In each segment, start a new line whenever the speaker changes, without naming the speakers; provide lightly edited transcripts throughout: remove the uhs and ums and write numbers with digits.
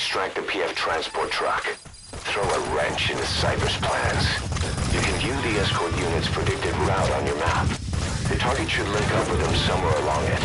extract the PF transport truck. Throw a wrench into Cyber's plans. You can view the escort unit's predicted route on your map. The target should link up with them somewhere along it.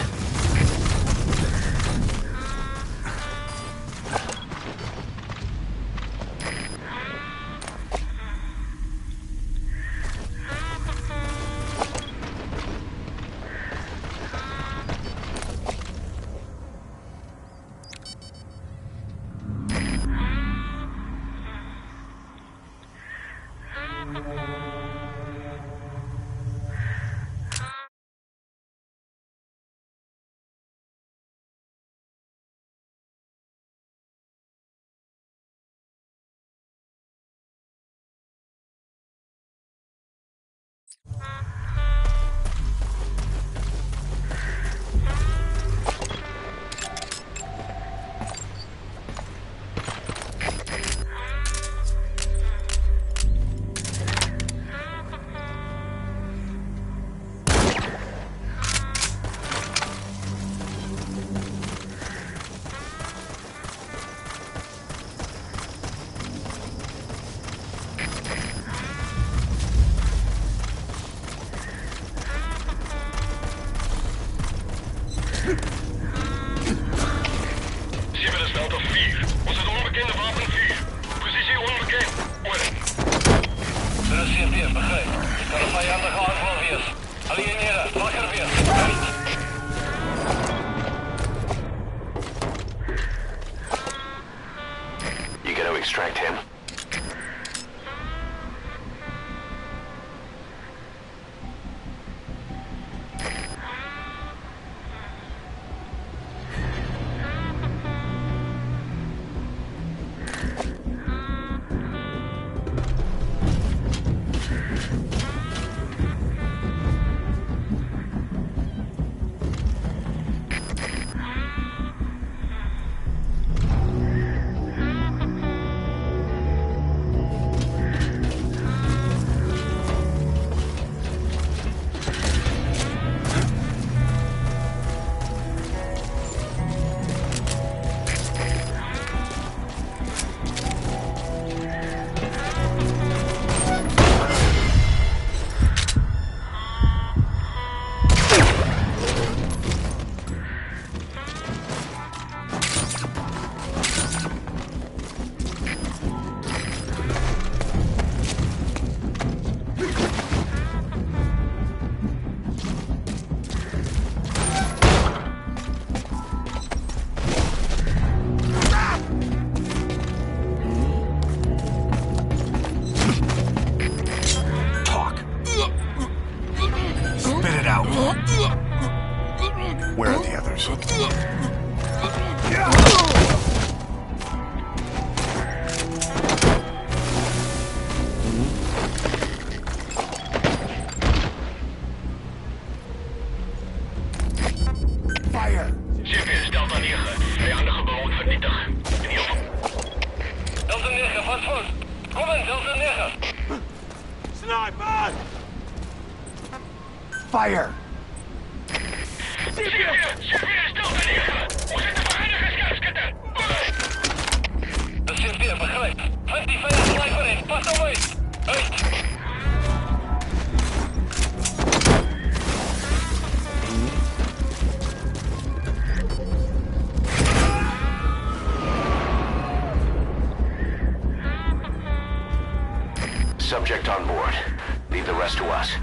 Extract him.
Where are the others? Fire!
GPS Delta 9, vijandige behoud vernietigen. In ieder geval. Delta 9, vast vast. Kom in, Delta 9.
Sniper!
Fire!
GPS Delta 9. We zitten veiligheidsgasketten. De CP begrijpt. 25 sniper in, pas away. Uit.
Subject on board. Leave the rest to us.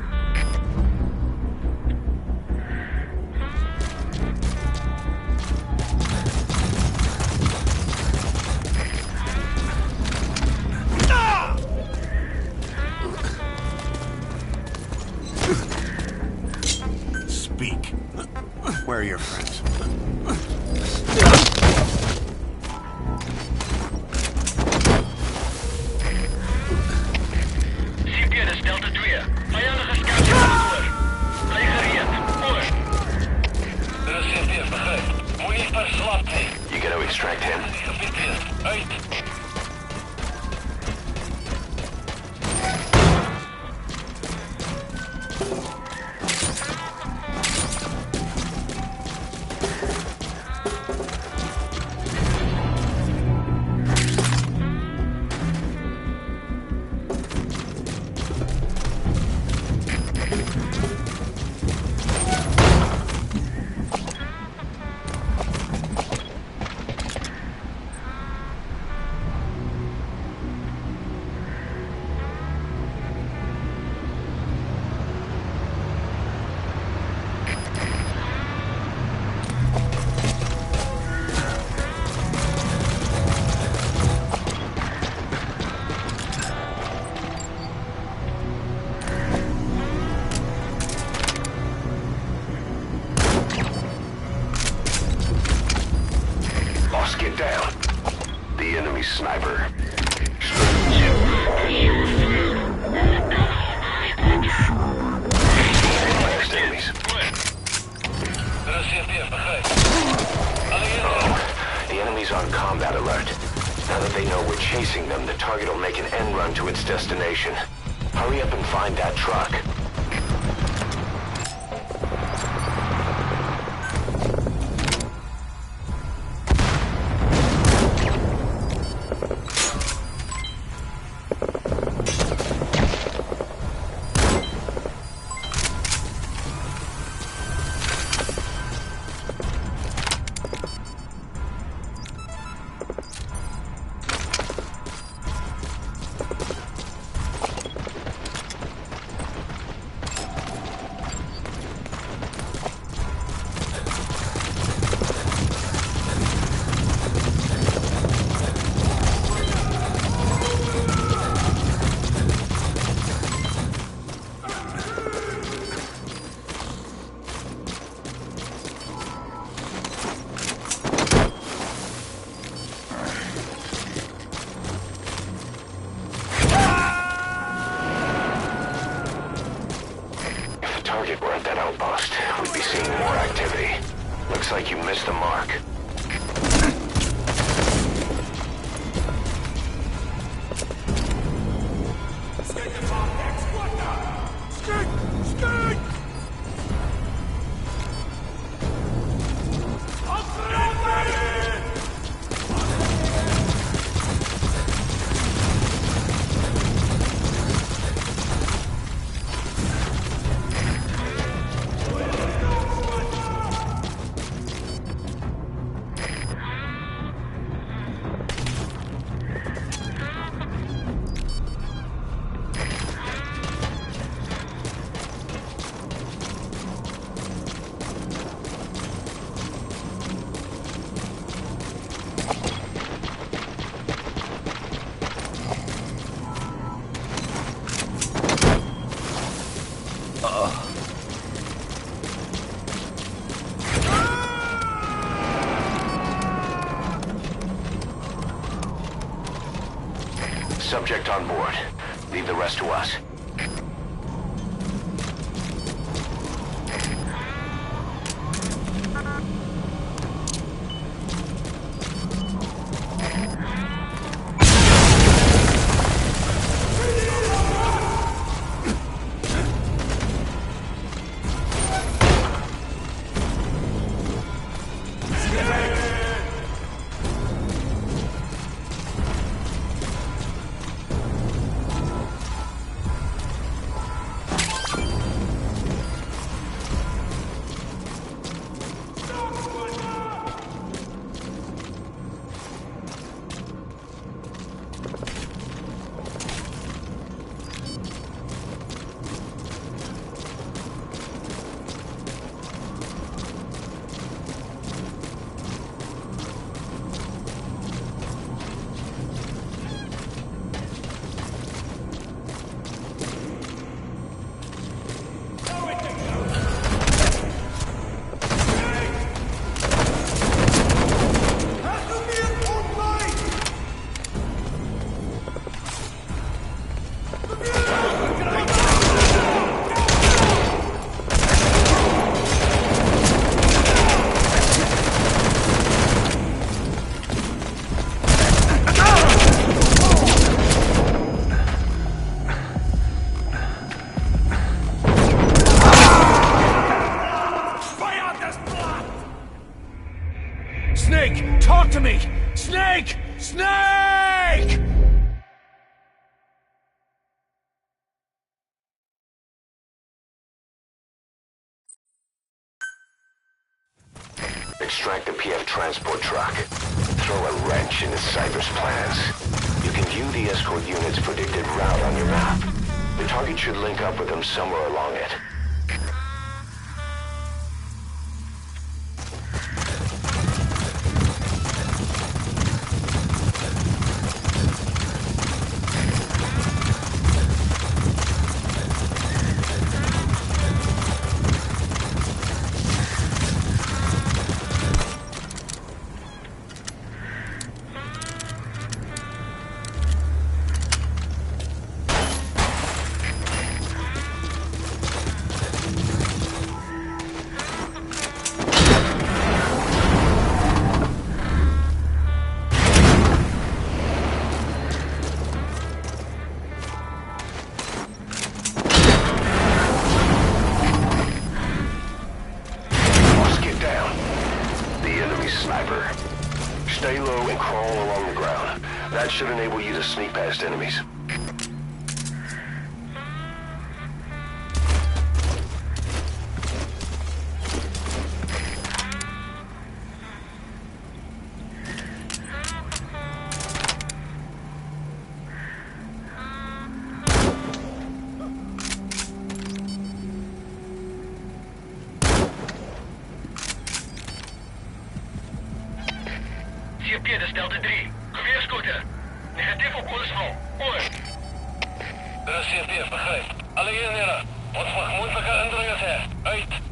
Speak. Where are your friends?
CP is Delta 2. Vijandige scouts door. Legereerd. Voor. De CP begrijpt. Moet niet verslapt zijn.
You gotta extract him.
Gebied is. Uit.
Just get down. The enemy sniper. Last enemies. The enemy's on combat alert. Now that they know we're chasing them, the target will make an end run to its destination. Hurry up and find that truck. Target were at that outpost, we'd be seeing more activity. Looks like you missed the mark. Subject on board. Leave the rest to us.
Snake! Talk to me! Snake! Snake!
Extract the PF transport truck. Throw a wrench into Cyber's plans. You can view the escort unit's predicted route on your map. The target should link up with them somewhere along it. crawl along the ground. That should enable you to sneak past enemies.
CP, Delta 3. Geweerscooter. Negatief op koersval. Oor. Er is CP, begrijp. Alle eenheden. Ons mag moeilijke indringers hebben. Uit.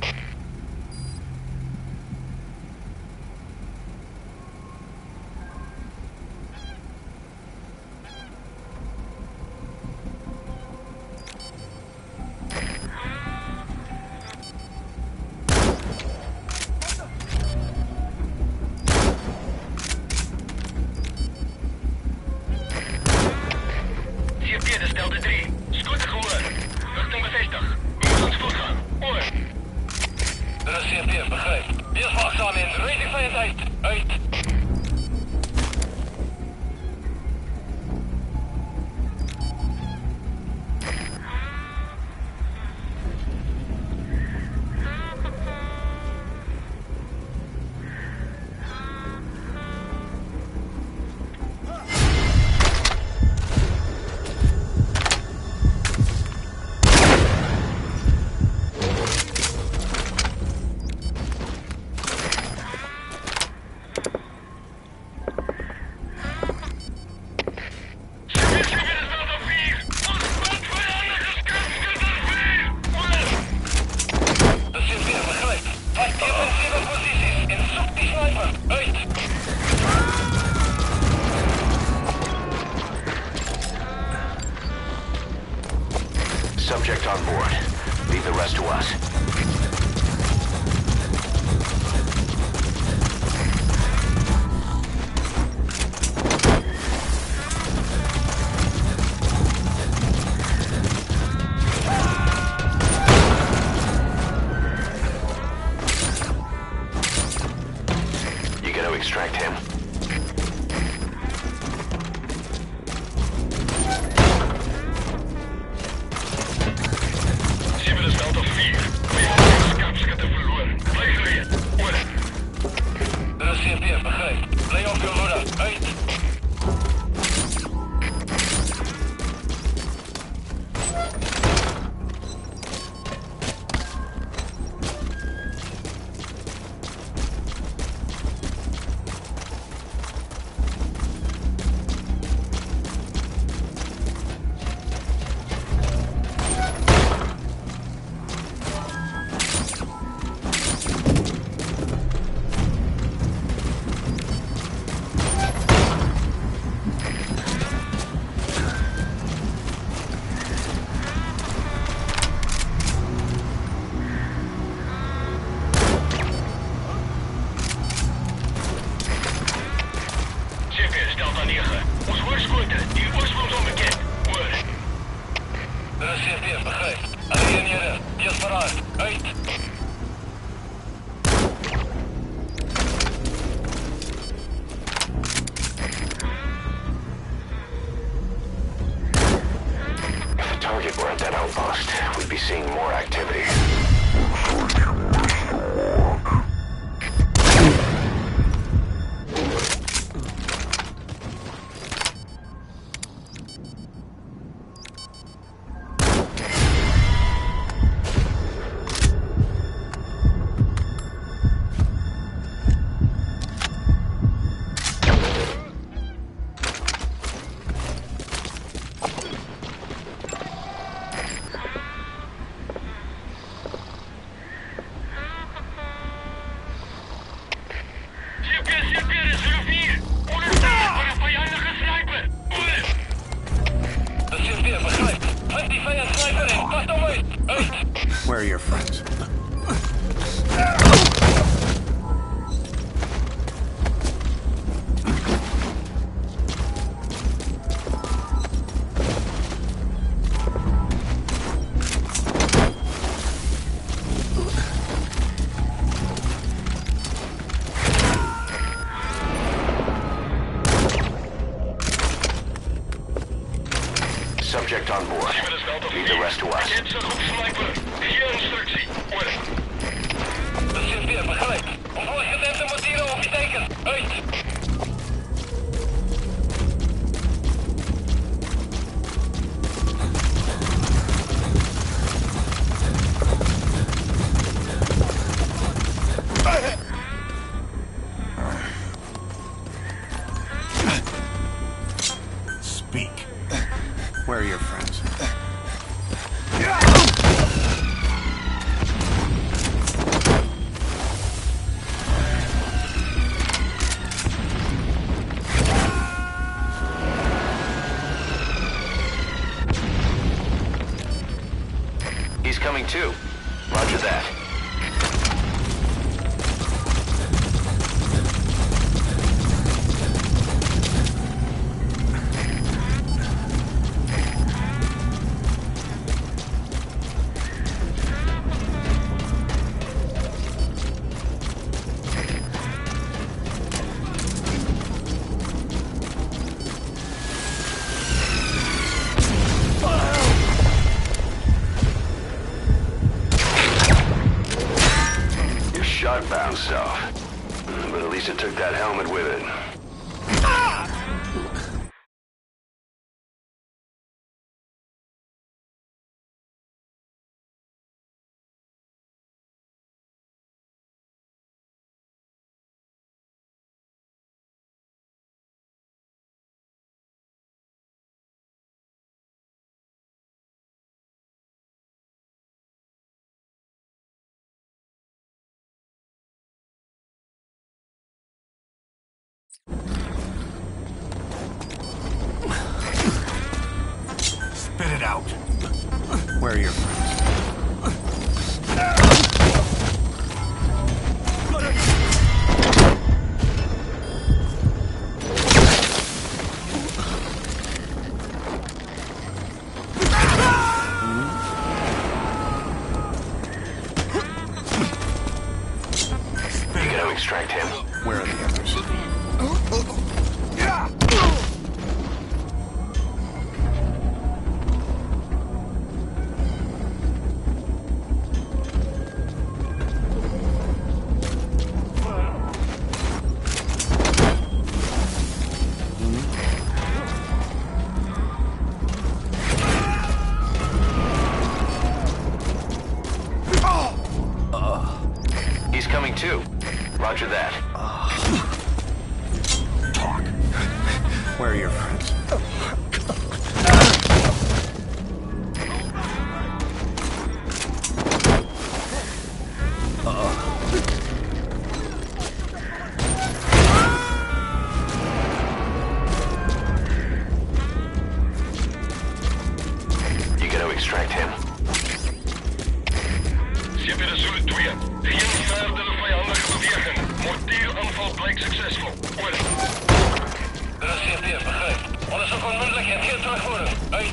Delta 3. Scooter gehoord. Richting bevestigd. We moeten ons voortgaan. Oor. Er is CP, begrijp. Wees waakzaam en rijd die vijand uit. Uit.
Subject on board. Leave the rest to us. You gonna extract him?
Delta 4. Schaapschutter verloren. Blijf gereden. Oor. Er is CP, begrijp. Blijf op je hoede. Uit. Delta 9. Ons hoorscooter, die oorsprong onbekend. Hoor. Er is CP, begrijp. Alle eenheden, wees paraat. Uit.
If the target were at that outpost, we'd be seeing more activity.
Where are your friends?
Subject on board. Leave the rest to us.
Ketsen op sniper. Geen instructie. Oor. De CFD begrijp. Volg gedempte mortieren op je teken. Uit.
Speak. Where are your friends?
He's coming too. Roger that. Shot bounced off, but at least it took that helmet with it.
Spit it out. Where are your friends?
You gotta extract him.
Where are the others?
He's coming too. Roger that.
Talk. Where are your friends?
You gotta extract him.
Zit in de Zulu 2. Geen verdere vijandige beweging. Mortieraanval blijkt succesvol. Oor. De CFD begrijp. Onderzoek onmiddellijk. Geen terugvoeren. Uit.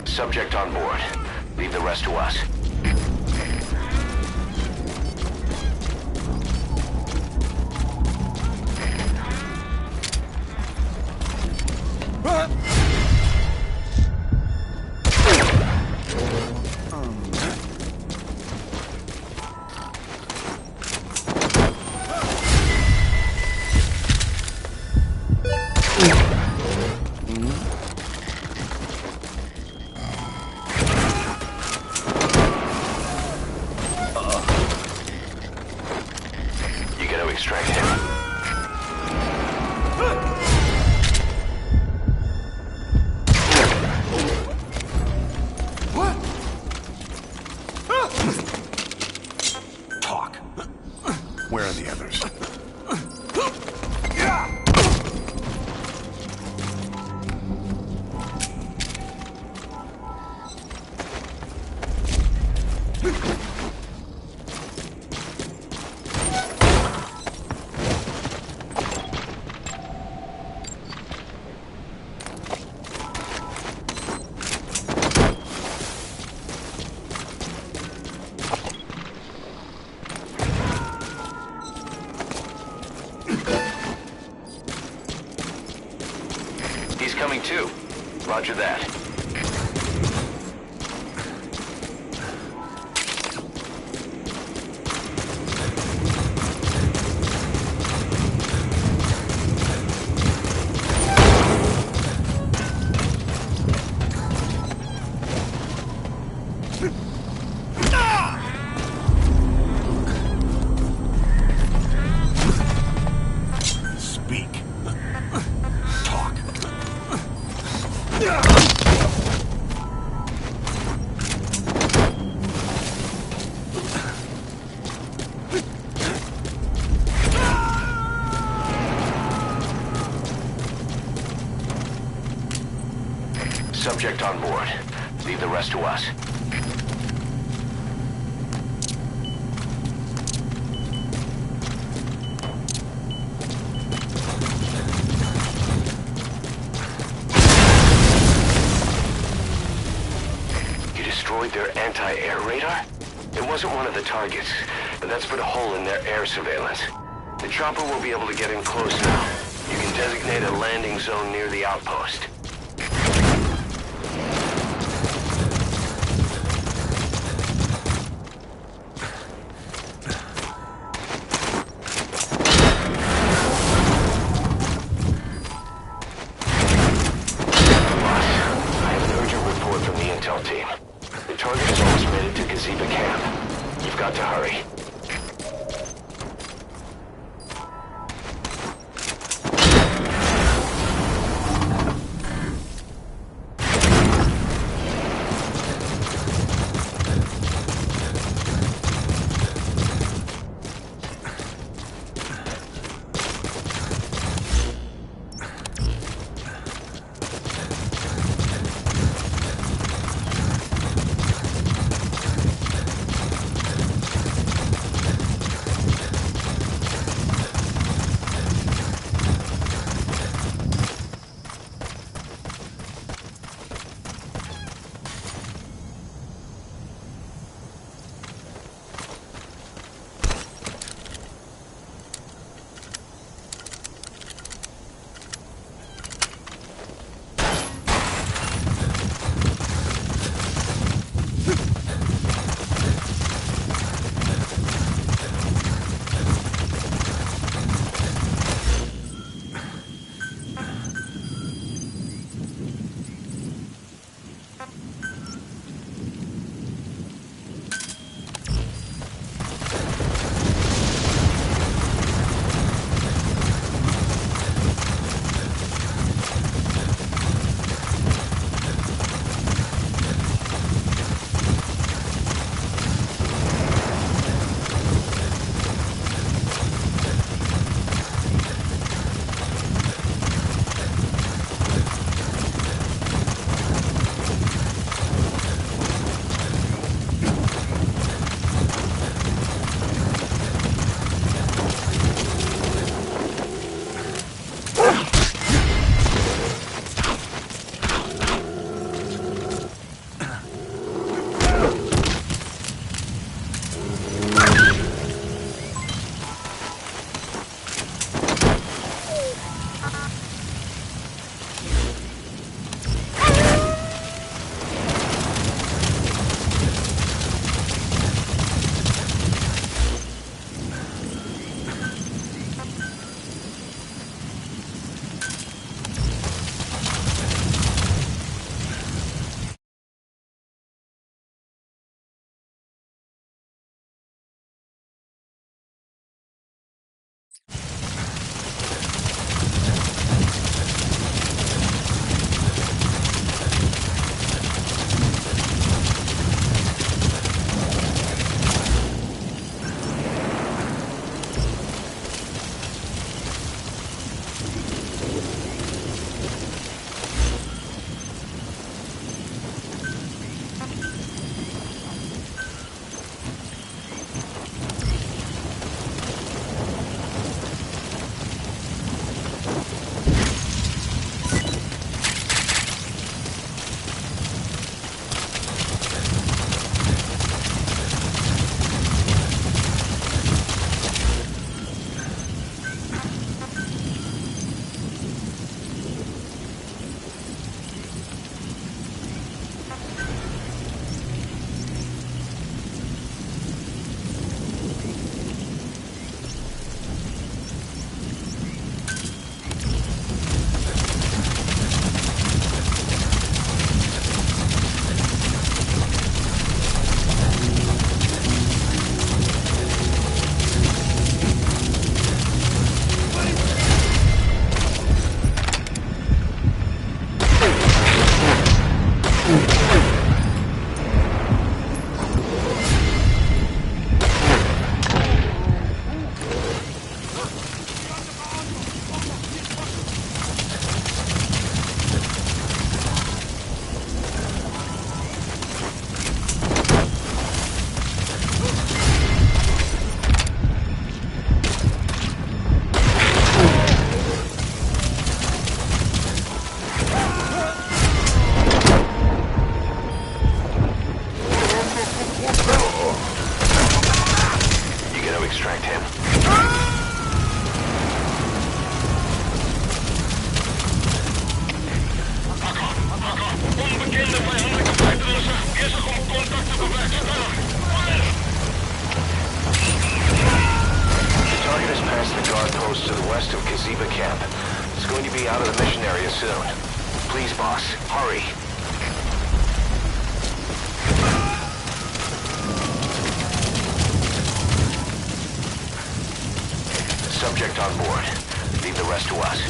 Subject on board. Leave the rest to us. You gotta extract him.
Talk. Where are the others?
2. Roger that.
Speak. Talk.
Subject on board. Leave the rest to us. You destroyed their anti-air radar? It wasn't one of the targets, but that's put a hole in their air surveillance. The chopper will be able to get in close now. You can designate a landing zone near the outpost. Team. The target has almost made it to Gaziba camp. You've got to hurry. extract him.
Onbekende vijandelijke buitenrussen bezig om contact te bewerkstelligen.
The target has passed the guard post to the west of Kaziba camp. It's going to be out of the mission area soon. Please, boss, hurry. Subject on board. Leave the rest to us.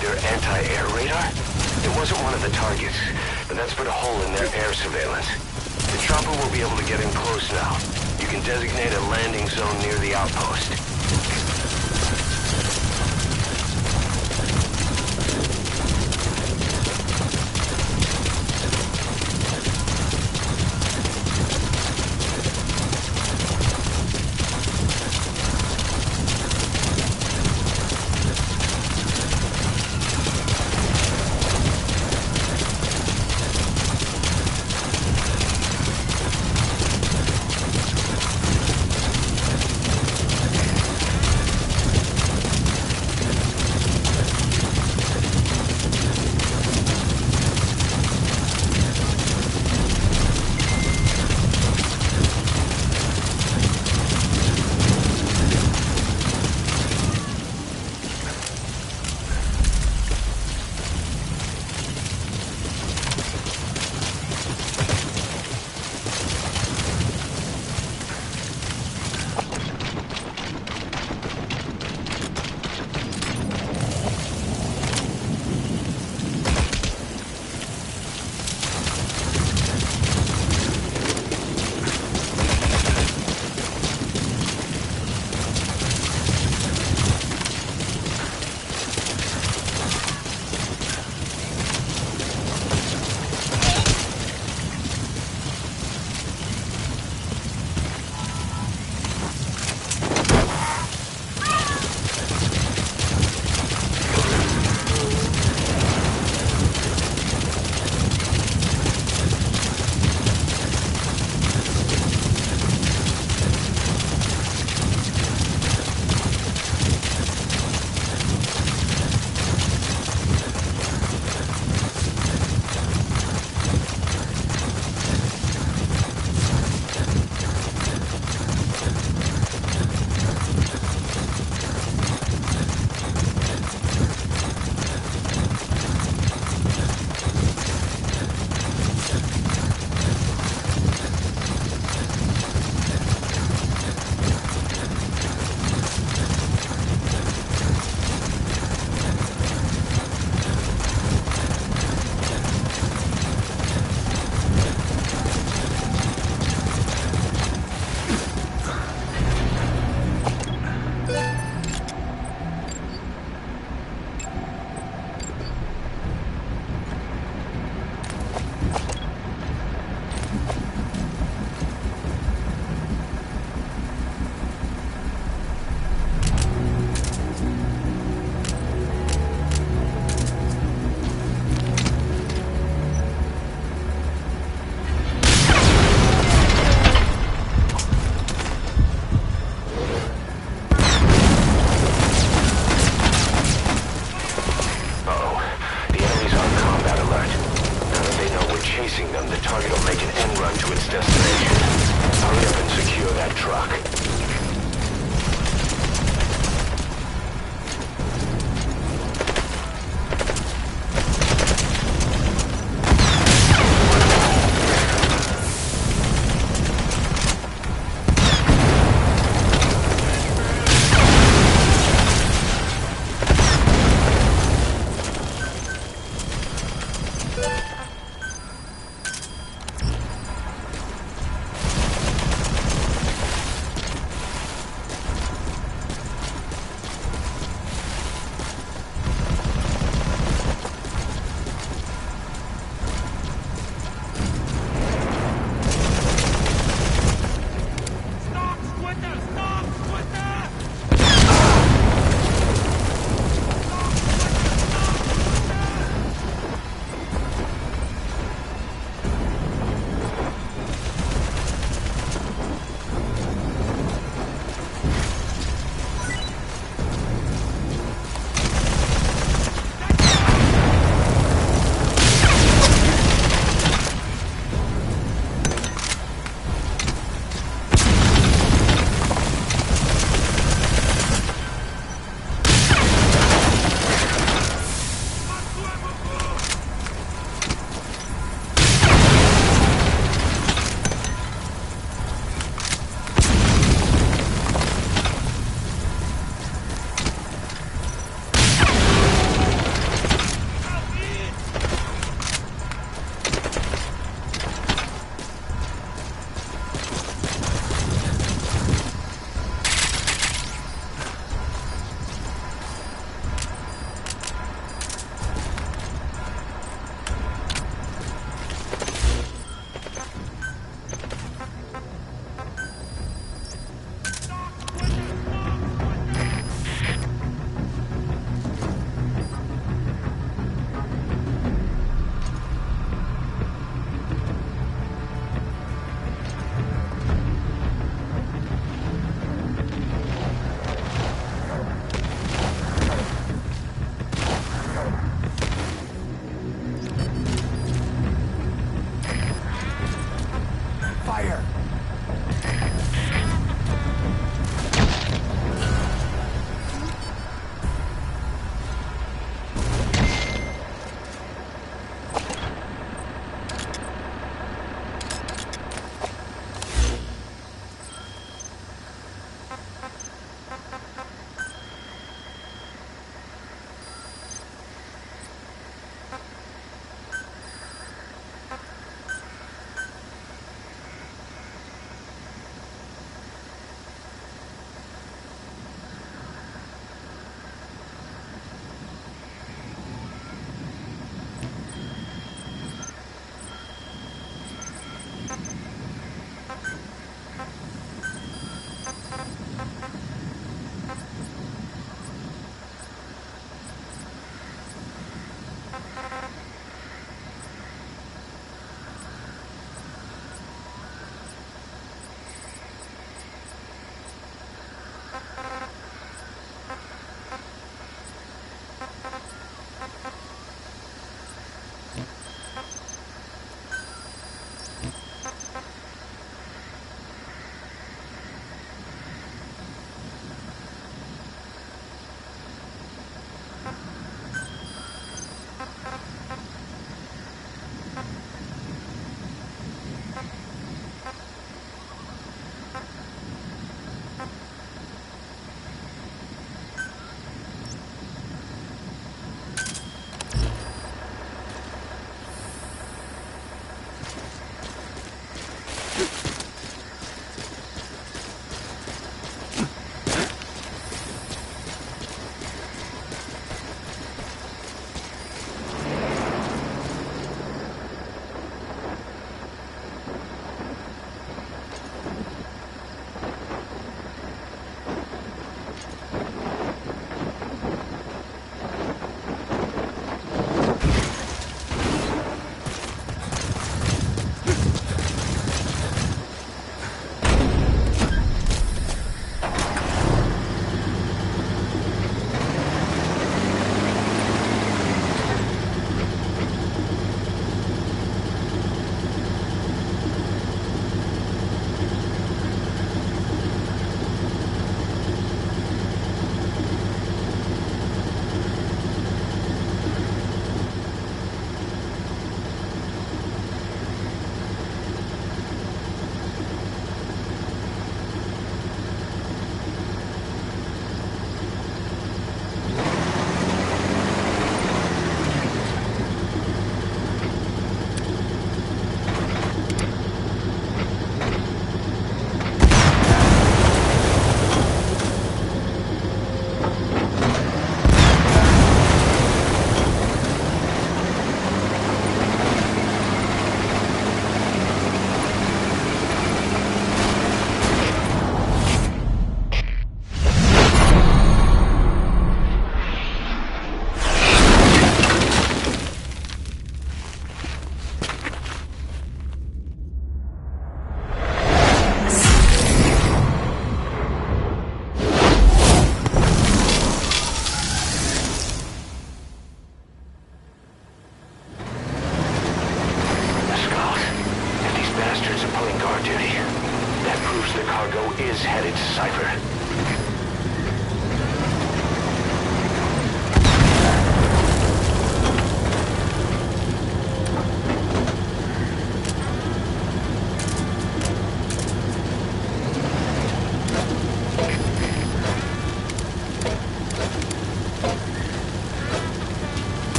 Their anti-air radar? It wasn't one of the targets, but that's put a hole in their air surveillance. The chopper will be able to get in close now. You can designate a landing zone near the outpost.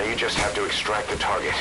you just have to extract the target.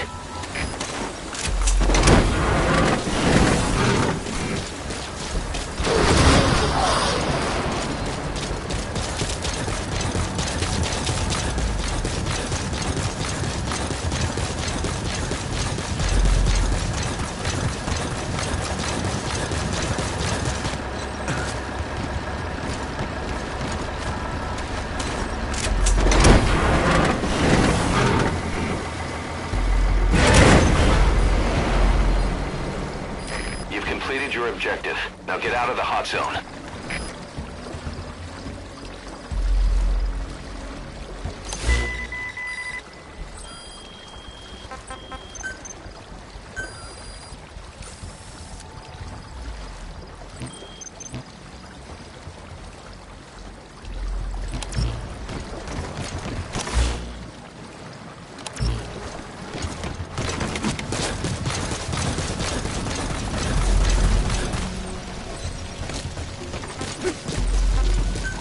Completed your objective. Now get out of the hot zone.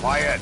Quiet.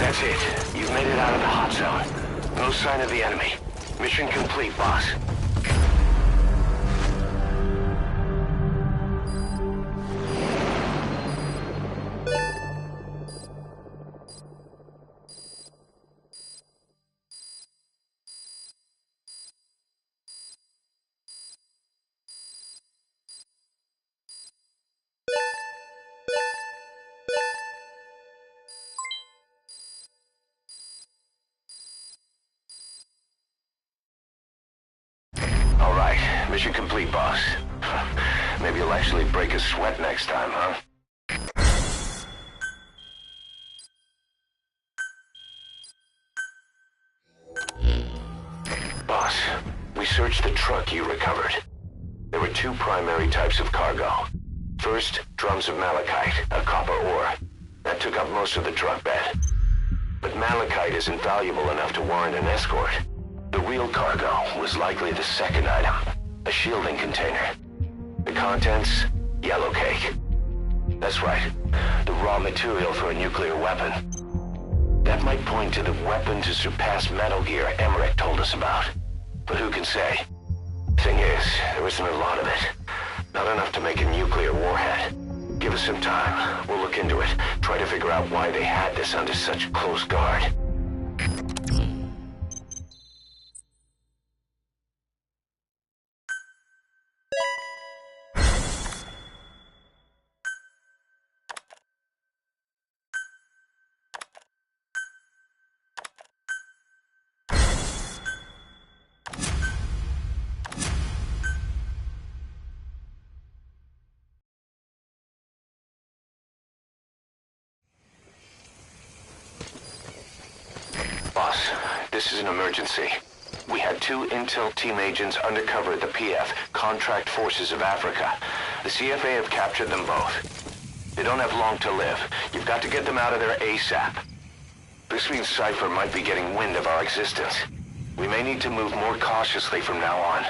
That's it. You've made it out of the hot zone. No sign of the enemy. Mission complete, boss. All right, mission complete, boss. Maybe you'll actually break a sweat next time, huh? Boss, we searched the truck you recovered. There were two primary types of cargo. First, drums of malachite, a copper ore. That took up most of the truck bed. But malachite isn't valuable enough to warrant an escort. The real cargo was likely the second item, a shielding container. The contents, yellow cake. That's right, the raw material for a nuclear weapon. That might point to the weapon to surpass Metal Gear Emmerich told us about. But who can say? Thing is, there isn't a lot of it. Not enough to make a nuclear warhead. Give us some time. We'll look into it. Try to figure out why they had this under such close guard. Boss, this is an emergency. We had two intel team agents undercover at the PF, Contract Forces of Africa. The CFA have captured them both. They don't have long to live. You've got to get them out of there ASAP. This means Cypher might be getting wind of our existence. We may need to move more cautiously from now on.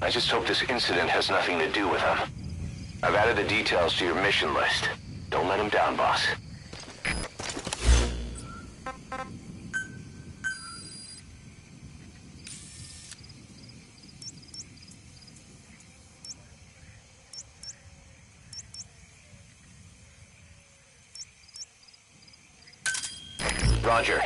I just hope this incident has nothing to do with them. I've added the details to your mission list. Don't let them down, boss. Roger.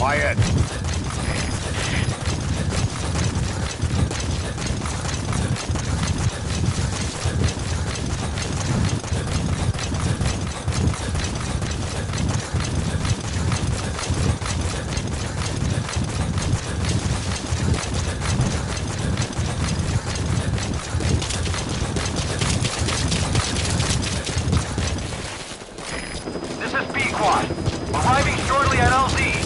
Quiet.
This is B-Quad. Arriving shortly at LZ.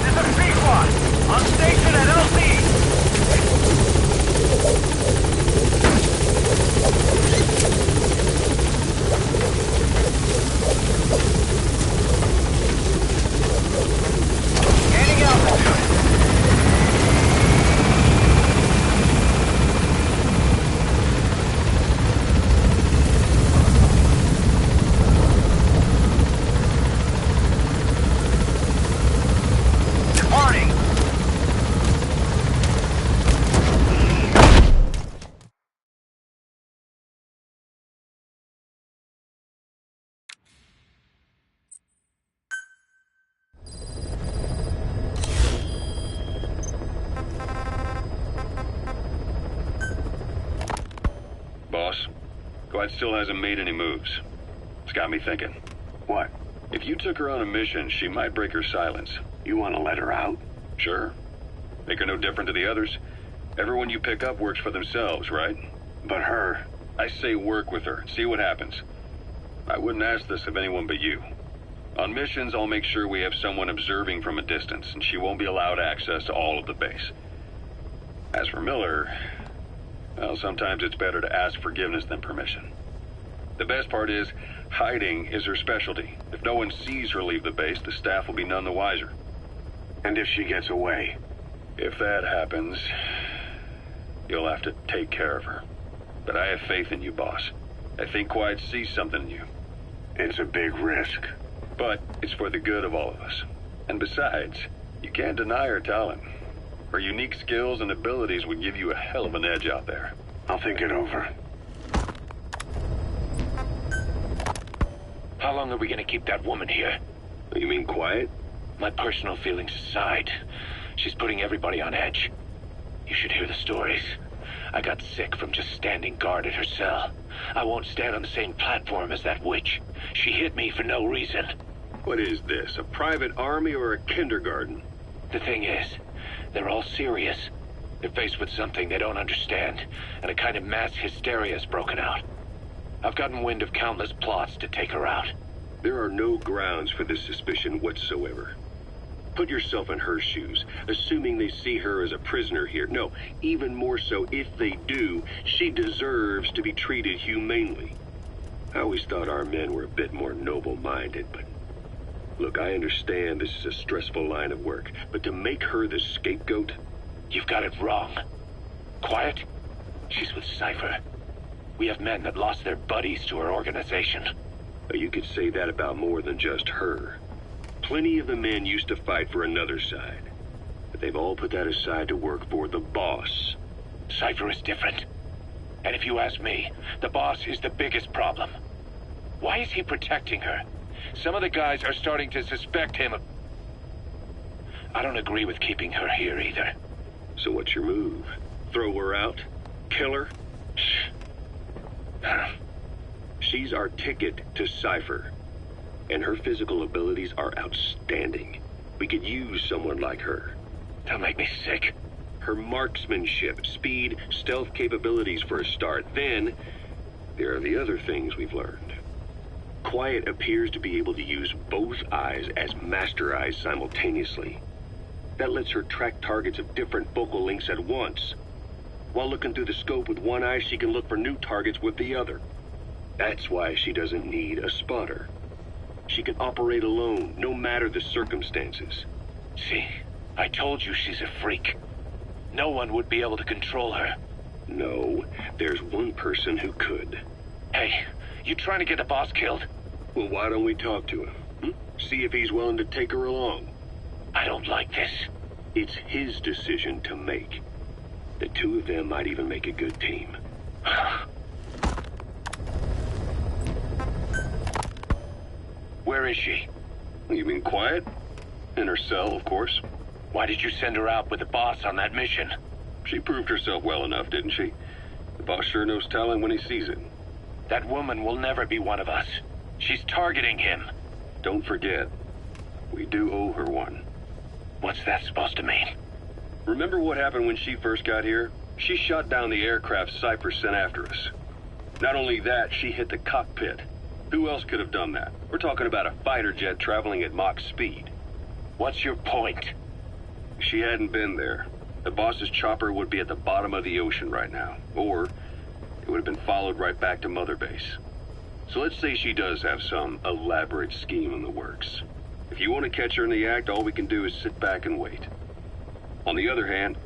This is B-Quad. On station at LZ. Gaining altitude. Departing.
Boss, Glad still hasn't made any moves. It's got me thinking.
What?
If you took her on a mission, she might break her silence.
You want to let her out?
Sure. Make her no different to the others. Everyone you pick up works for themselves, right?
But her...
I say work with her. See what happens. I wouldn't ask this of anyone but you. On missions, I'll make sure we have someone observing from a distance, and she won't be allowed access to all of the base. As for Miller, well, sometimes it's better to ask forgiveness than permission. The best part is, hiding is her specialty. If no one sees her leave the base, the staff will be none the wiser.
And if she gets away?
If that happens, you'll have to take care of her. But I have faith in you, boss. I think Quiet sees something in you.
It's a big risk.
But it's for the good of all of us. And besides, you can't deny her talent. Her unique skills and abilities would give you a hell of an edge out there.
I'll think it over.
How long are we gonna keep that woman here?
You mean Quiet?
My personal feelings aside, she's putting everybody on edge. You should hear the stories. I got sick from just standing guard at her cell. I won't stand on the same platform as that witch. She hit me for no reason.
What is this, a private army or a kindergarten?
The thing is, they're all serious. They're faced with something they don't understand, and a kind of mass hysteria has broken out. I've gotten wind of countless plots to take her out.
There are no grounds for this suspicion whatsoever. Put yourself in her shoes, assuming they see her as a prisoner here. No, even more so, if they do, she deserves to be treated humanely. I always thought our men were a bit more noble-minded, but... Look, I understand this is a stressful line of work, but to make her the scapegoat...
You've got it wrong. Quiet? She's with Cypher. We have men that lost their buddies to her organization.
You could say that about more than just her. Plenty of the men used to fight for another side, but they've all put that aside to work for the boss.
Cypher is different. And if you ask me, the boss is the biggest problem. Why is he protecting her? Some of the guys are starting to suspect him of... I don't agree with keeping her here either.
So what's your move? Throw her out? Kill her? She's our ticket to Cypher. And her physical abilities are outstanding. We could use someone like her.
That'll make me sick.
Her marksmanship, speed, stealth capabilities for a start. Then, there are the other things we've learned. Quiet appears to be able to use both eyes as master eyes simultaneously. That lets her track targets of different focal lengths at once. While looking through the scope with one eye, she can look for new targets with the other. That's why she doesn't need a spotter. She can operate alone, no matter the circumstances.
See, I told you she's a freak. No one would be able to control her.
No, there's one person who could.
Hey, you trying to get the boss killed?
Well, why don't we talk to him? See if he's willing to take her along.
I don't like this.
It's his decision to make. The two of them might even make a good team.
Where is she?
You mean quiet? In her cell, of course.
Why did you send her out with the boss on that mission?
She proved herself well enough, didn't she? The boss sure knows talent when he sees it.
That woman will never be one of us. She's targeting him.
Don't forget, we do owe her one.
What's that supposed to mean?
Remember what happened when she first got here? She shot down the aircraft Cypress sent after us. Not only that, she hit the cockpit. Who else could have done that? We're talking about a fighter jet traveling at Mach speed.
What's your point?
If she hadn't been there, the boss's chopper would be at the bottom of the ocean right now. Or it would have been followed right back to Mother Base. So let's say she does have some elaborate scheme in the works. If you want to catch her in the act, all we can do is sit back and wait. On the other hand,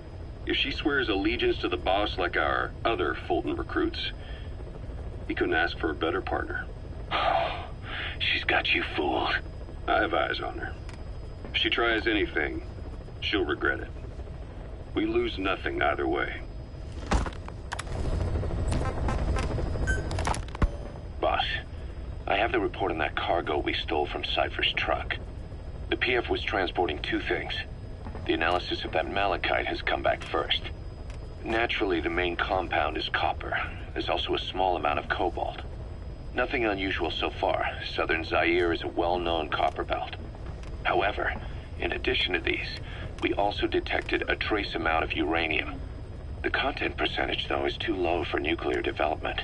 if she swears allegiance to the boss like our other Fulton recruits, he couldn't ask for a better partner.
She's got you fooled.
I have eyes on her. If she tries anything, she'll regret it. We lose nothing either way.
Boss, I have the report on that cargo we stole from Cypher's truck. The PF was transporting two things. The analysis of that malachite has come back first. Naturally, the main compound is copper. There's also a small amount of cobalt. Nothing unusual so far. Southern Zaire is a well-known copper belt. However, in addition to these, we also detected a trace amount of uranium. The content percentage, though, is too low for nuclear development.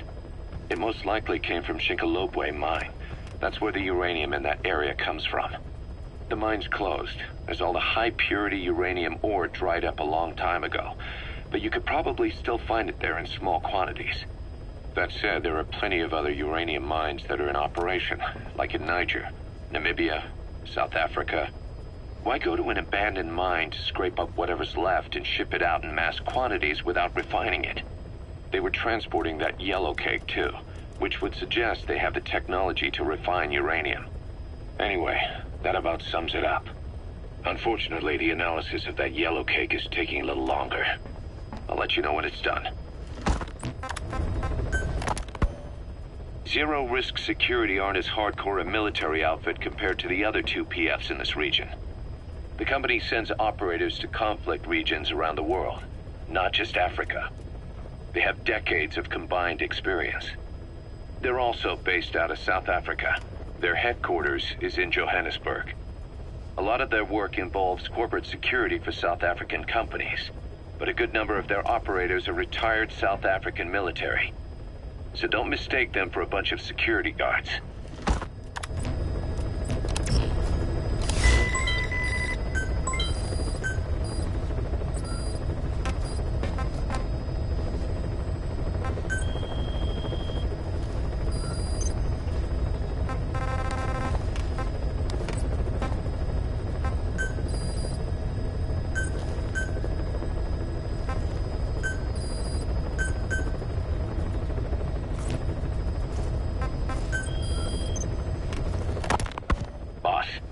It most likely came from Shinkalobwe mine. That's where the uranium in that area comes from. The mine's closed, as all the high-purity uranium ore dried up a long time ago, but you could probably still find it there in small quantities. That said, there are plenty of other uranium mines that are in operation, like in Niger, Namibia, South Africa. Why go to an abandoned mine to scrape up whatever's left and ship it out in mass quantities without refining it? They were transporting that yellow cake too, which would suggest they have the technology to refine uranium. Anyway, that about sums it up. Unfortunately, the analysis of that yellow cake is taking a little longer. I'll let you know when it's done. Zero Risk Security aren't as hardcore a military outfit compared to the other two PFs in this region. The company sends operators to conflict regions around the world, not just Africa. They have decades of combined experience. They're also based out of South Africa. Their headquarters is in Johannesburg. A lot of their work involves corporate security for South African companies, but a good number of their operators are retired South African military. So don't mistake them for a bunch of security guards.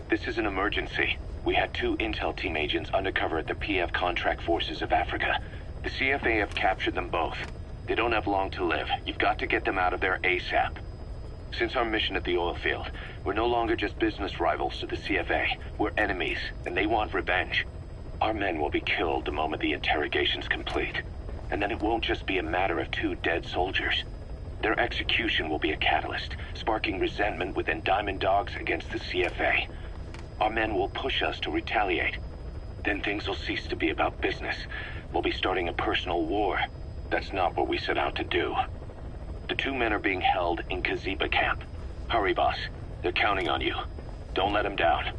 This is an emergency. We had two intel team agents undercover at the PF contract forces of Africa. The CFA have captured them both. They don't have long to live. You've got to get them out of there ASAP. Since our mission at the oil field, we're no longer just business rivals to the CFA. We're enemies, and they want revenge. Our men will be killed the moment the interrogation's complete. And then it won't just be a matter of two dead soldiers. Their execution will be a catalyst, sparking resentment within Diamond Dogs against the CFA. Our men will push us to retaliate. Then things will cease to be about business. We'll be starting a personal war. That's not what we set out to do. The two men are being held in Kaziba camp. Hurry, boss. They're counting on you. Don't let them down.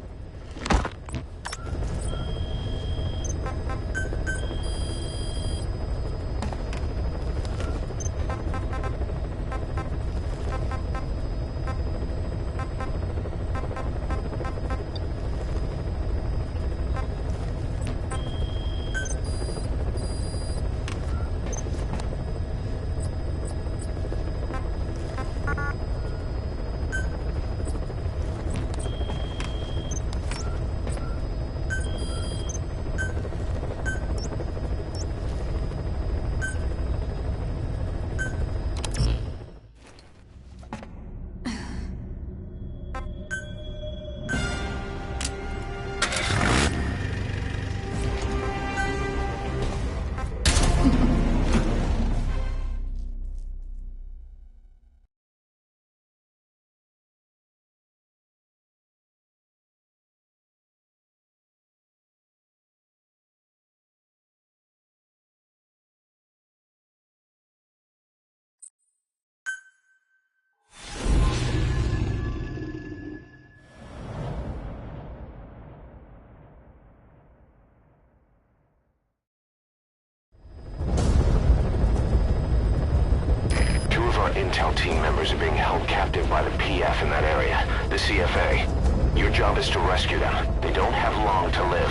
intel team members are being held captive by the PF in that area, the CFA. Your job is to rescue them. They don't have long to live.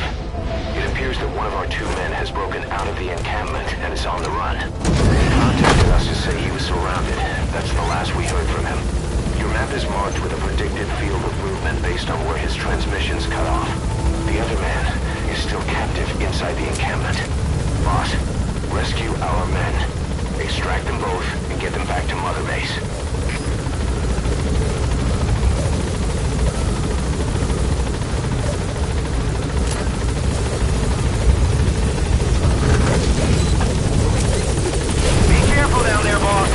It appears that one of our 2 men has broken out of the encampment and is on the run. He contacted us to say he was surrounded. That's the last we heard from him. Your map is marked with a predicted field of movement based on where his transmissions cut off. The other man is still captive inside the encampment. Boss, rescue our men. Extract them both and get them back to Mother Base.
Be careful down there, boss.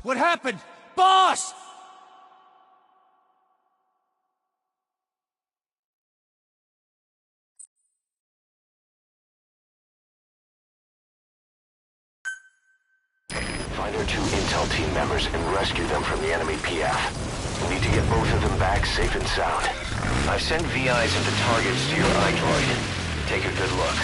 What happened? Boss!
Find our 2 intel team members and rescue them from the enemy PF. We need to get both of them back safe and sound.
I've sent VIs into targets to your iDroid. Take a good look.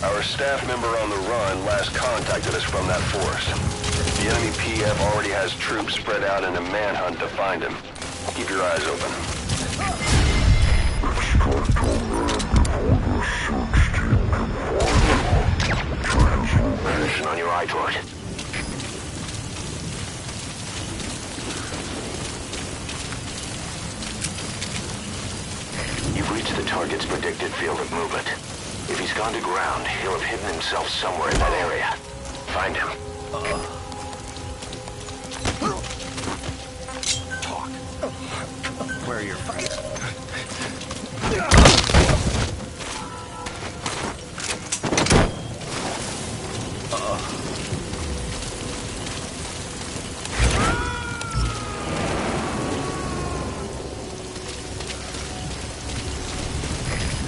Our staff member on the run last contacted us from that forest. The enemy PF already has troops spread out in a manhunt to find him. Keep your eyes open. Position on your iDroid. You've reached the target's predicted field of movement. If he's gone to ground, he'll have hidden himself somewhere in that area. Find him.
Talk. Where are your fights?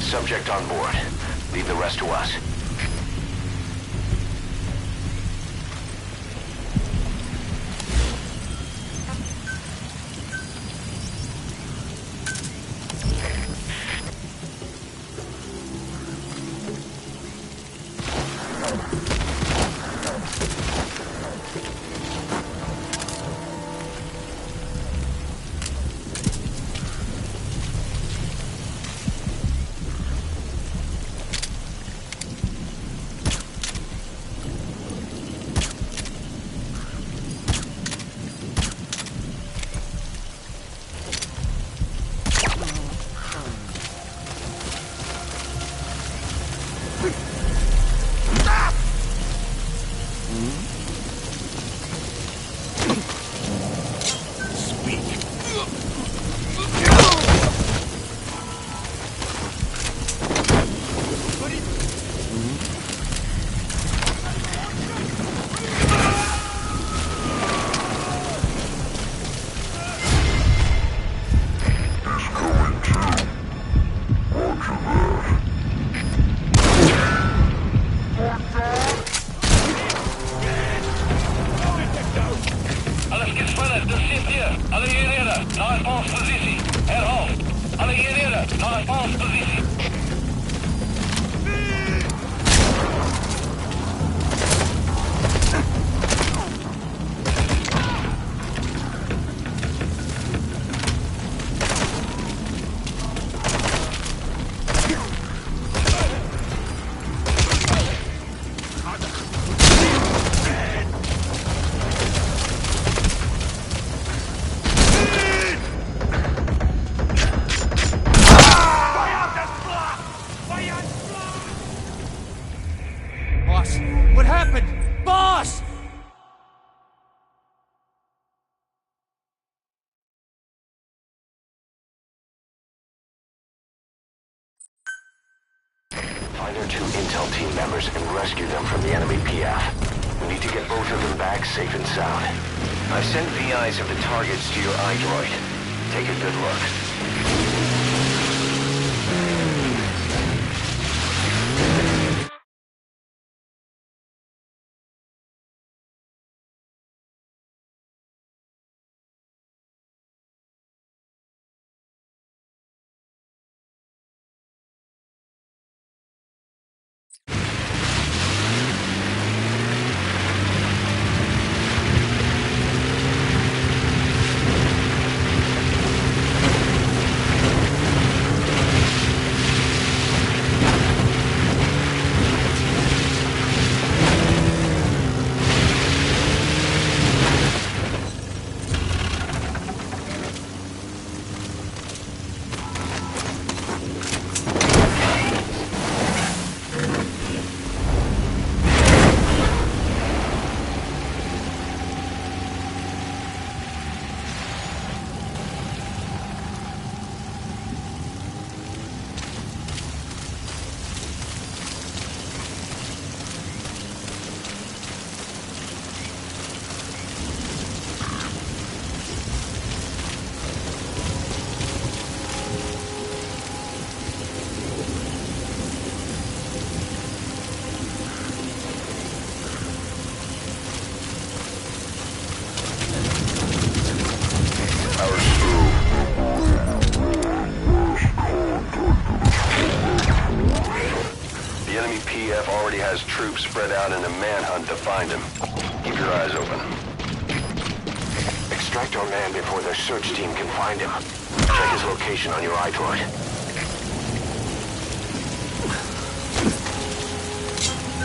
Subject on board. Leave the rest to us.
Bomb position.
Boss, what happened? Boss!
Find our 2 intel team members and rescue them from the enemy PF. We need to get both of them back safe and sound.
I've sent VIs of the targets to your iDroid. Take a good look. The enemy PF already has troops spread out in a manhunt to find him. Keep your eyes open.
Extract our man before their search team can find him. Check his location on your iDroid.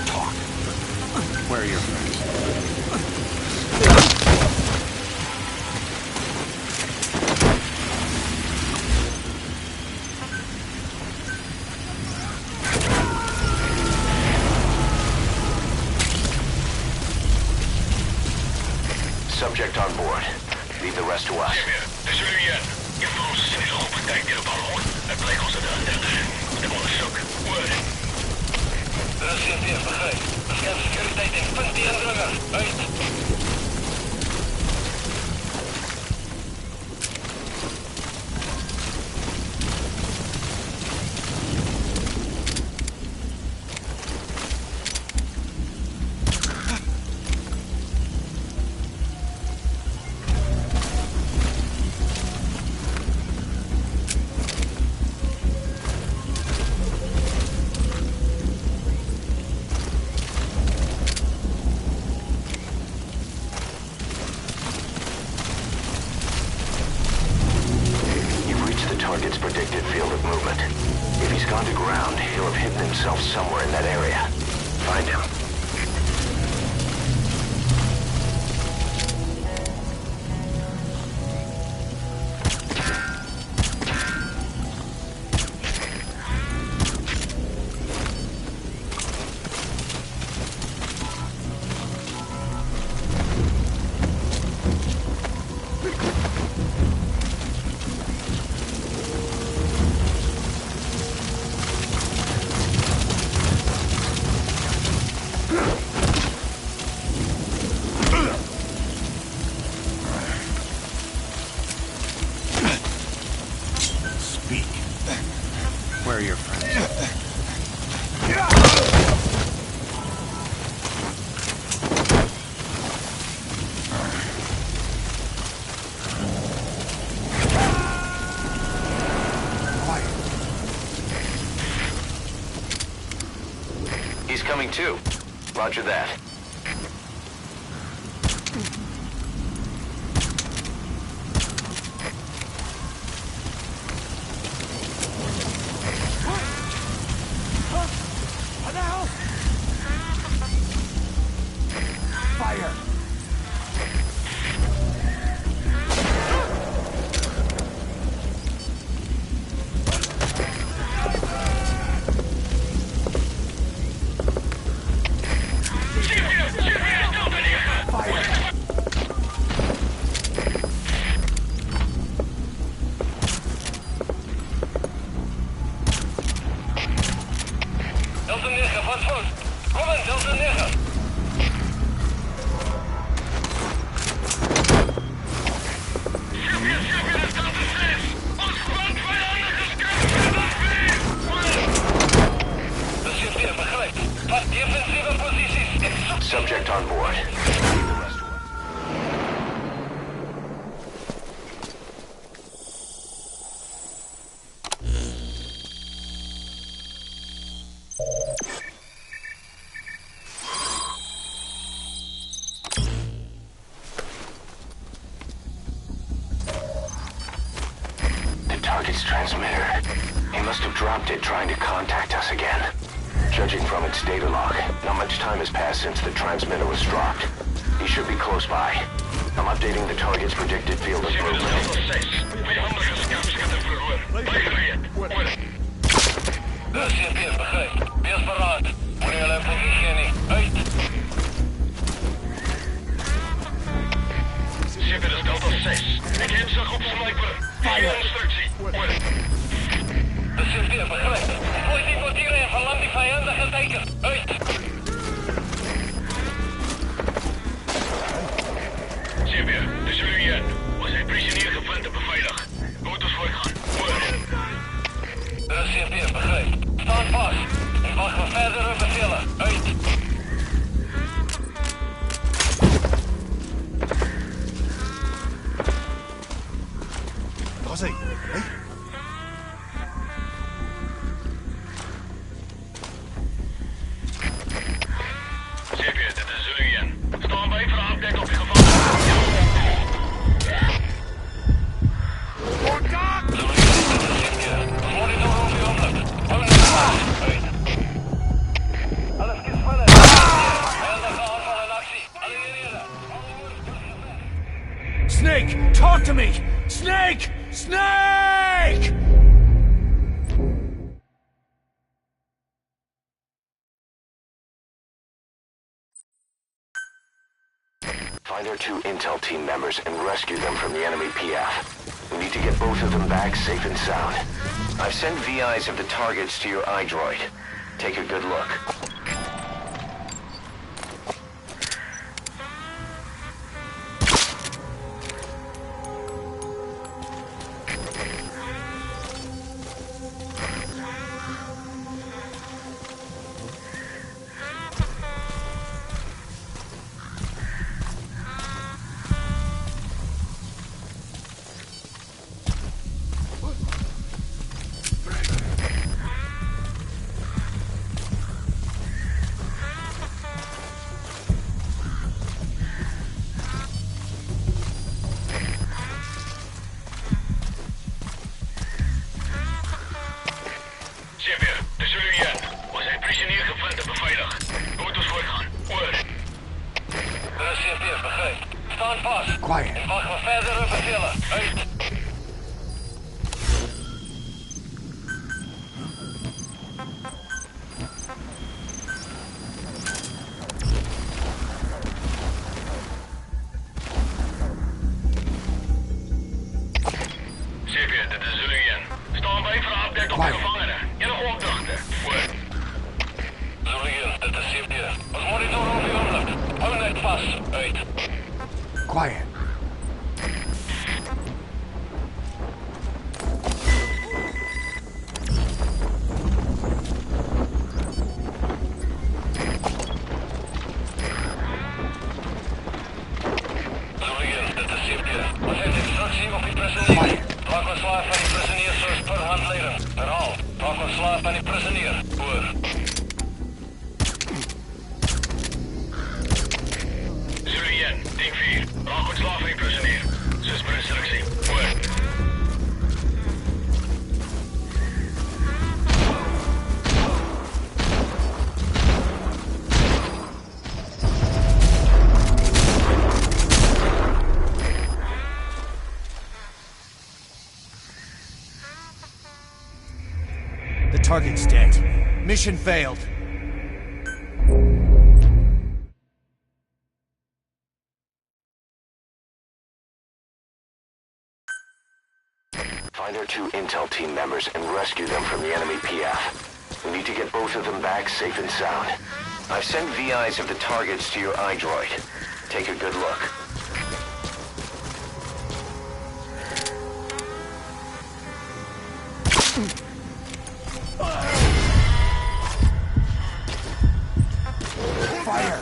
Talk. Where are your friends?
Subject on board. Leave the rest to us.
Det är igen. Jag får oss till att hoppa tänkte på ballon. Jag blir konstigt där. Det var en chock. Word. Rösten är för hög. Jag ska försöka dig till 50 andra. Right.
Target's predicted field of movement. If he's gone to ground, he'll have hidden himself somewhere in that area. Find him.
Where are your friends?
Quiet.
Me too. Roger that.
Fire!
Delta 9, wat voor? Kom in, Delta 9.
Subject on board. The target's transmitter. He must have dropped it trying to contact us again. Judging from its data log, not much time has passed since the transmitter was dropped. He should be close by. I'm updating the target's predicted field of movement.
Fire! De CP begrijpt. Gooi die portieren en verlam die vijandige teken. Uit! CP, de Julien. We zijn prisonier gevonden en beveiligd. Moet ons voortgaan. De CP begrijpt. Staan vast. En wacht voor verdere bevelen. Uit!
Hey.
CP, dit is Julien. Staan bij voor update op je gevangen.
Snake, talk to me! Snake! Snake!
Find our 2 intel team members and rescue them from the enemy PF. We need to get both of them back safe and sound. I've sent VIs of the targets to your iDroid. Take a good look.
Quiet.
Ik wacht voor verdere bevelen. Uit! CP, dit is Julien. Staan bij voor update op de gevangenen. Enige opdrachten. Julien, dit is CP. Ons monitor over je oorlog. Hou net vast. Uit.
Quiet. The target's dead. Mission failed.
Find our 2 intel team members and rescue them from the enemy PF. We need to get both of them back safe and sound.
I've sent VIs of the targets to your iDroid. Take a good look.
Fire!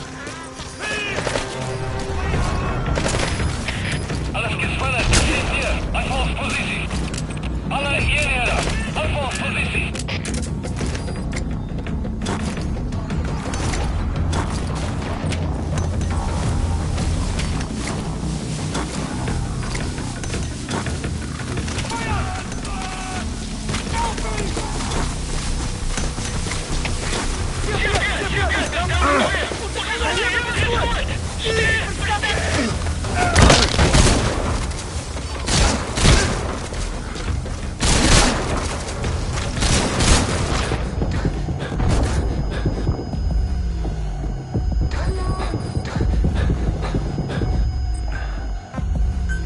Alles gespannt, steht hier. Anfangs Position. Alle hierher. Anfangs Position.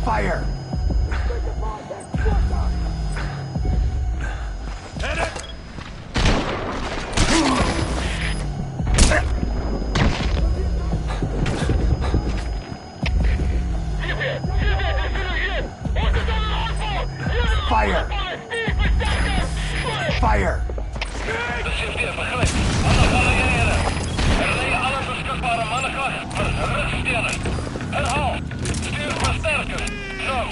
Fire! Fire! Fire!
Dat zit weer begrijp. Alle hierher. Er liggen alle beschikbare mannenkracht voor rugstenen. Herhaal. Stuur versterker. Zo.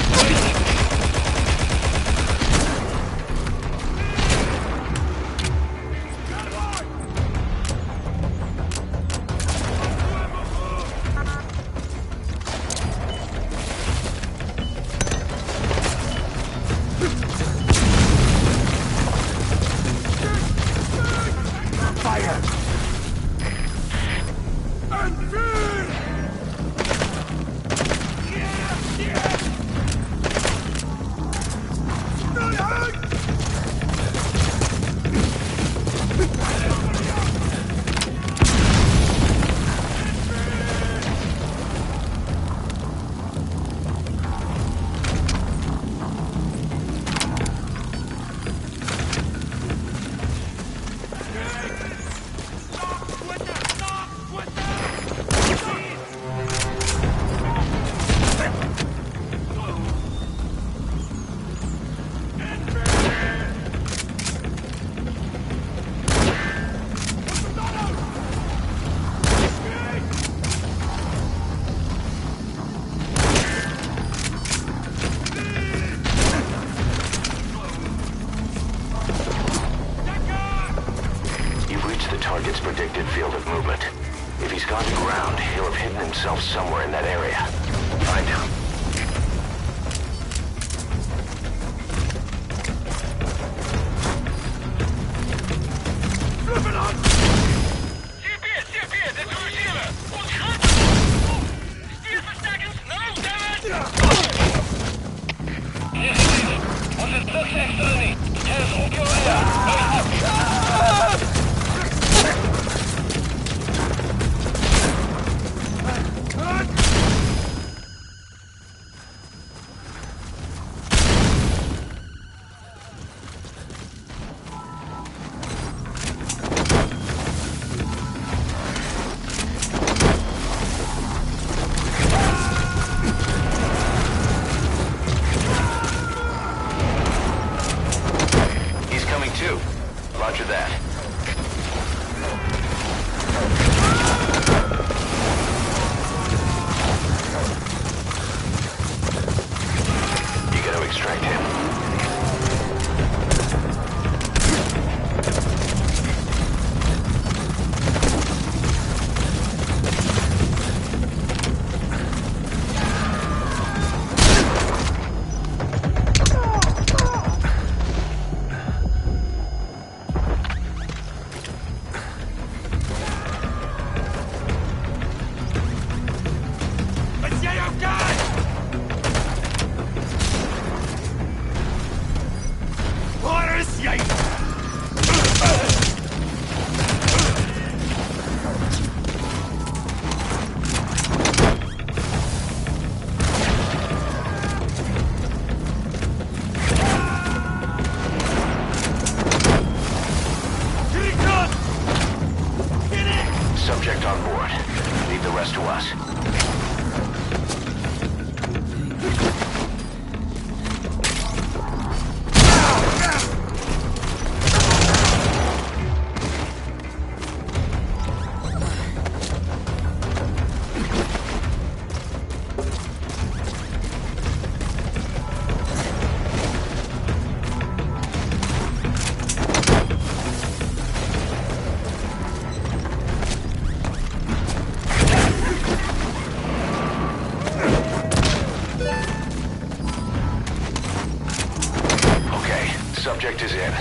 Fire!
Target's predicted field of movement. If he's gone to ground, he'll have hidden himself somewhere in that area. Find him.
Hier, dit corrigeren. Ons gaat. Stierversterkens, no, damn it. Hier zit hij. Onze terugzichter niet. Hij is op your area.
Roger that. You gotta extract him. Subject is in.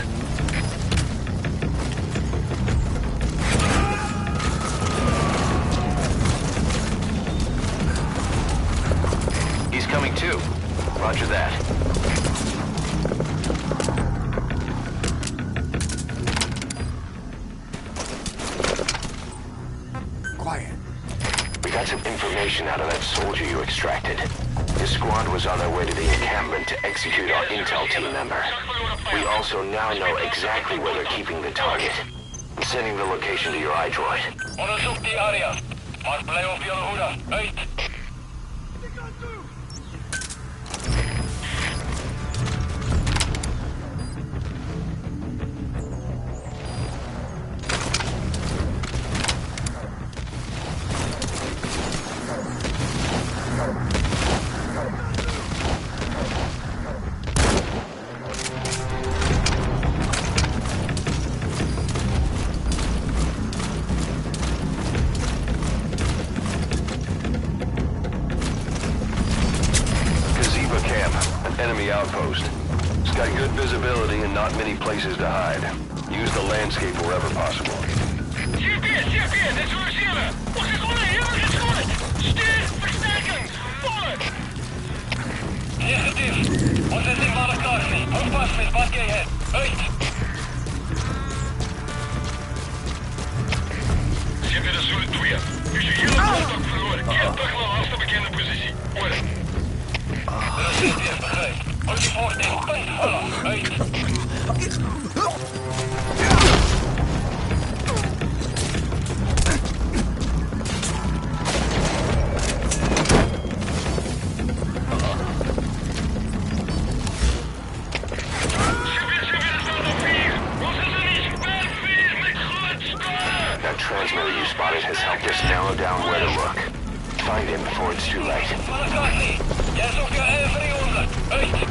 He's coming too. Roger that.
Quiet.
We got some information out of that soldier you extracted. His squad was on their way to the encampment to execute our intel team member. We also now know exactly where they're keeping the target. I'm sending the location to your iDroid.
Onderzoek die area. Maar blijf op jullie hoede. Uit.
Enemy outpost. It's got good visibility and not many places to hide. Use the landscape wherever possible.
GPS, dit is originele. Ons is onder, is goed. Stuur, versterken, volgen. Negatief. Ons is in Malakasi. Hou vast met wat jij hebt. Uit. Zit in de Zullen 2. Visuele contact verloren. Keer terug naar laatste bekende positie. Hoor. GPS begrijpt. Houd je voort in. Punt, voilà. Uit.
That transmitter you spotted has helped us narrow down where to look. Find him before it's too late.
Malakasi, jij zoekt je eigen jongen. Uit.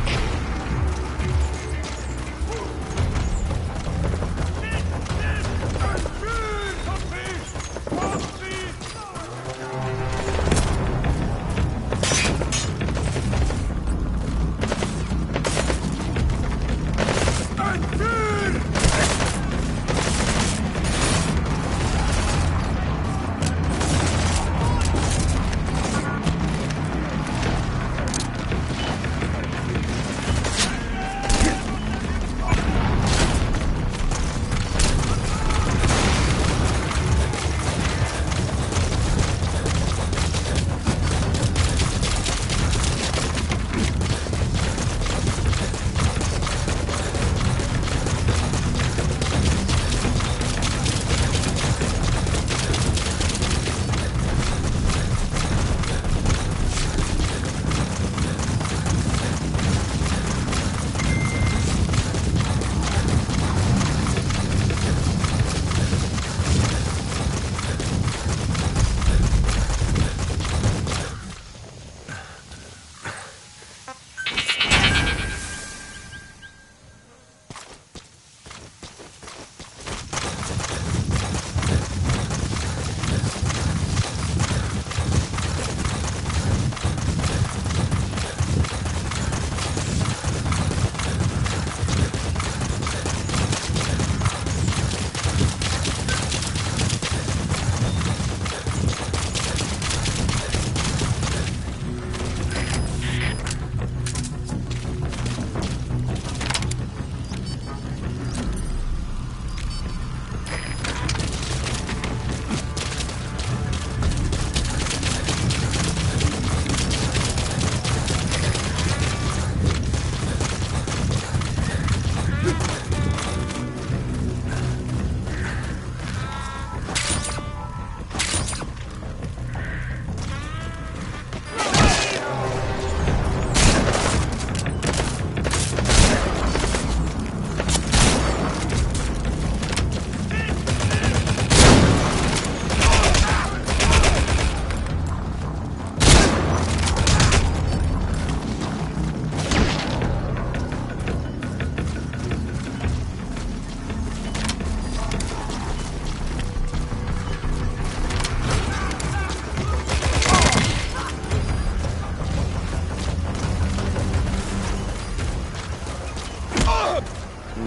Spit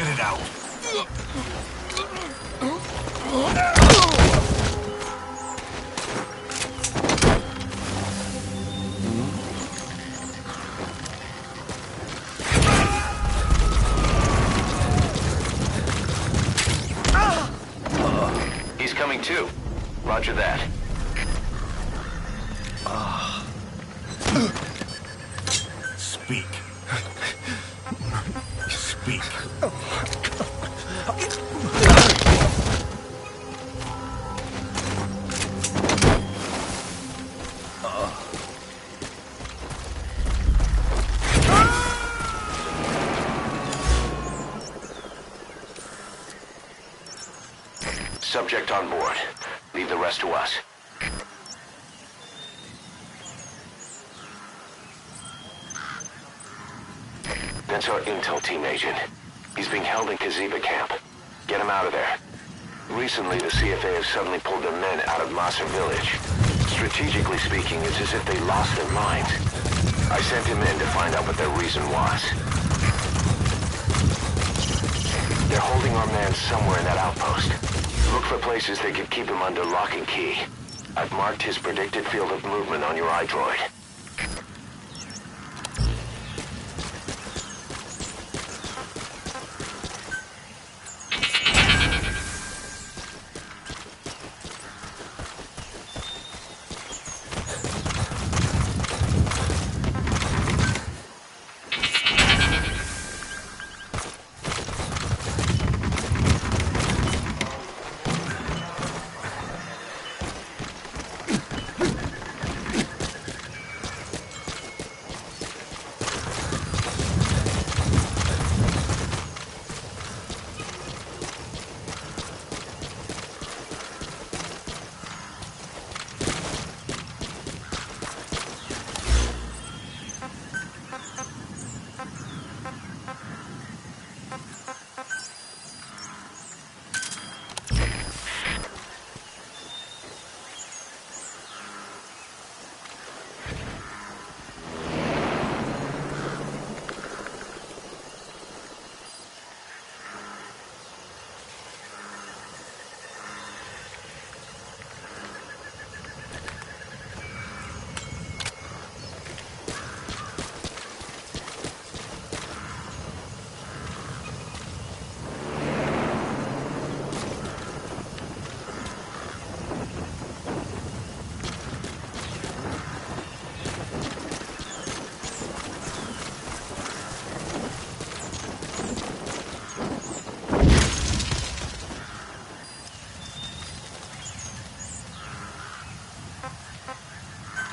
it out.
He's coming too. Roger that.
Speak. Speak.
Subject on board. Leave the rest to us. That's our intel team agent. He's being held in Kaziba camp. Get him out of there. Recently, the CFA have suddenly pulled their men out of Massa village. Strategically speaking, it's as if they lost their minds. I sent him in to find out what their reason was. They're holding our man somewhere in that outpost. Look for places that could keep him under lock and key. I've marked his predicted field of movement on your iDroid.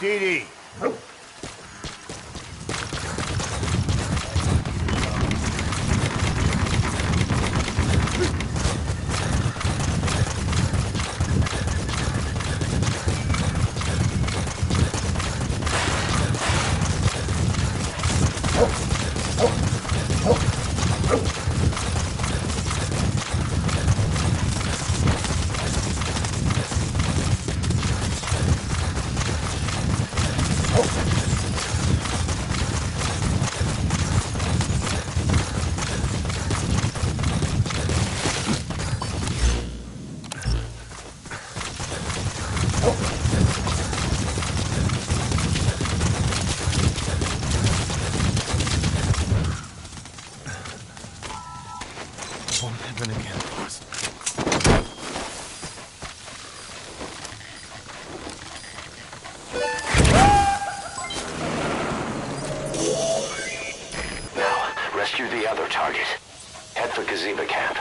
DD.
Won't happen again.
Now, rescue the other target. Head for Kaziba camp.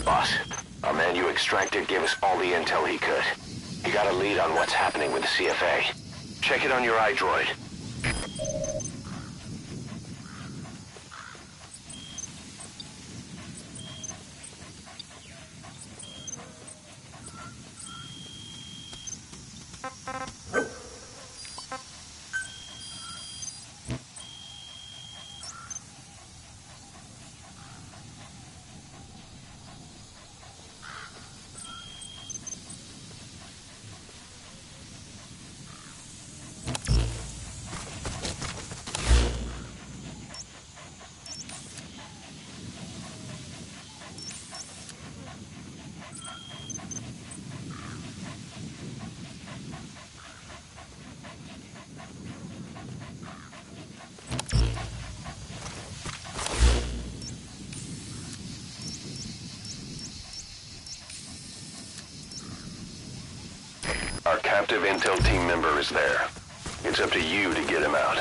Boss, our man you extracted gave us all the intel he could. He got a lead on what's happening with the CFA. Check it on your iDroid. captive intel team member is there. It's up to you to get him out.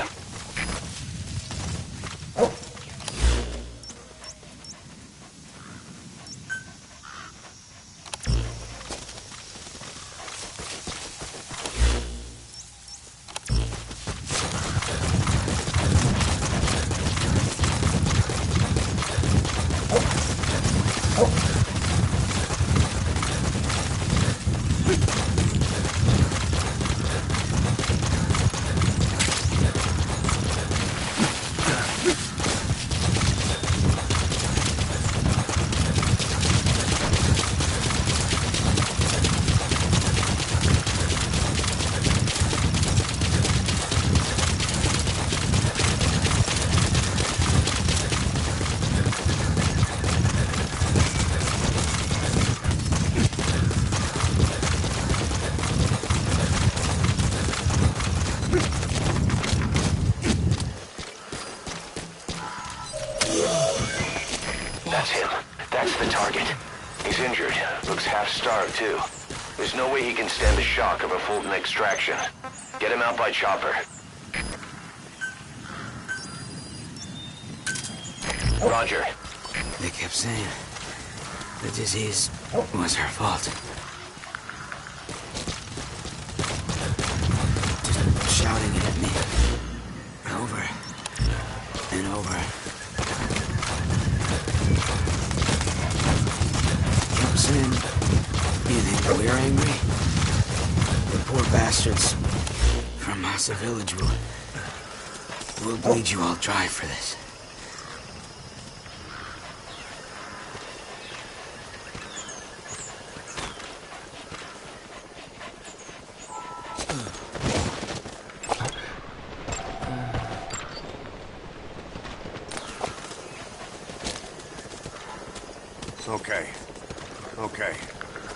That's him. That's the target. He's injured. Looks half-starved, too. There's no way he can stand the shock of a Fulton extraction. Get him out by chopper. Roger.
They kept saying the disease was her fault. Just shouting it at me. Over and over. Kept saying, you think we're angry? The poor bastards from Massa Village will bleed you all dry for this.
Okay. Okay.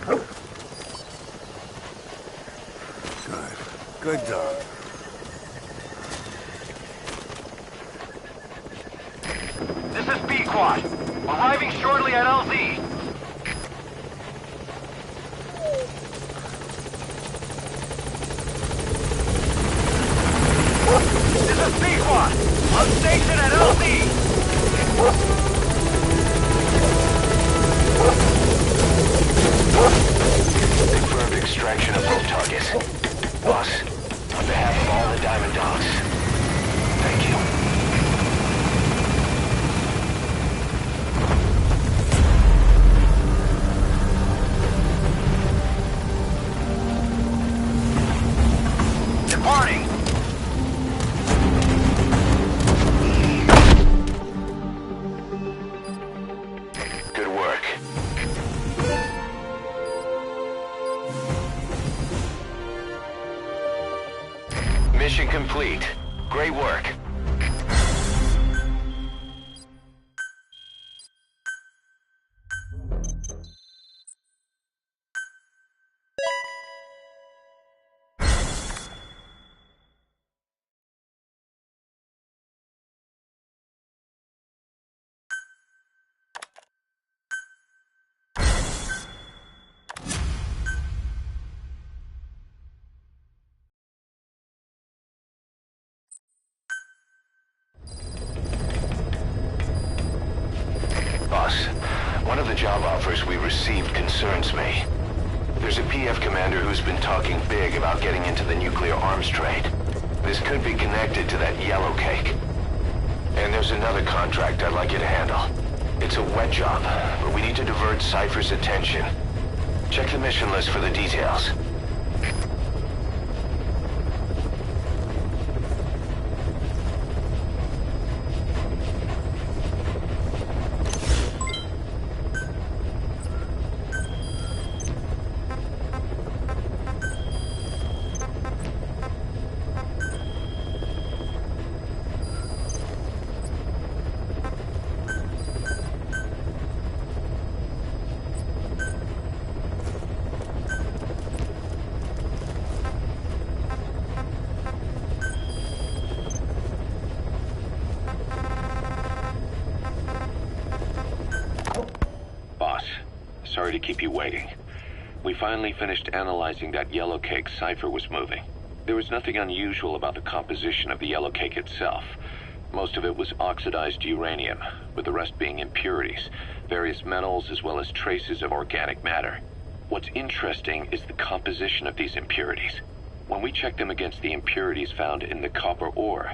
Good. Good dog.
This is B-Quad. Arriving shortly at LZ. This is B-Quad. On station at LZ.
Confirmed extraction of both targets. Boss, on behalf of all the Diamond Dogs, thank you.
Departing.
Good work. Mission complete. Great work. Boss, one of the job offers we received concerns me. There's a PF commander who's been talking big about getting into the nuclear arms trade. This could be connected to that yellow cake. And there's another contract I'd like you to handle. It's a wet job, but we need to divert Cypher's attention. Check the mission list for the details.
Boss, sorry to keep you waiting. We finally finished analyzing that yellow cake Cypher was moving. There was nothing unusual about the composition of the yellow cake itself. Most of it was oxidized uranium, with the rest being impurities, various metals as well as traces of organic matter. What's interesting is the composition of these impurities. When we checked them against the impurities found in the copper ore,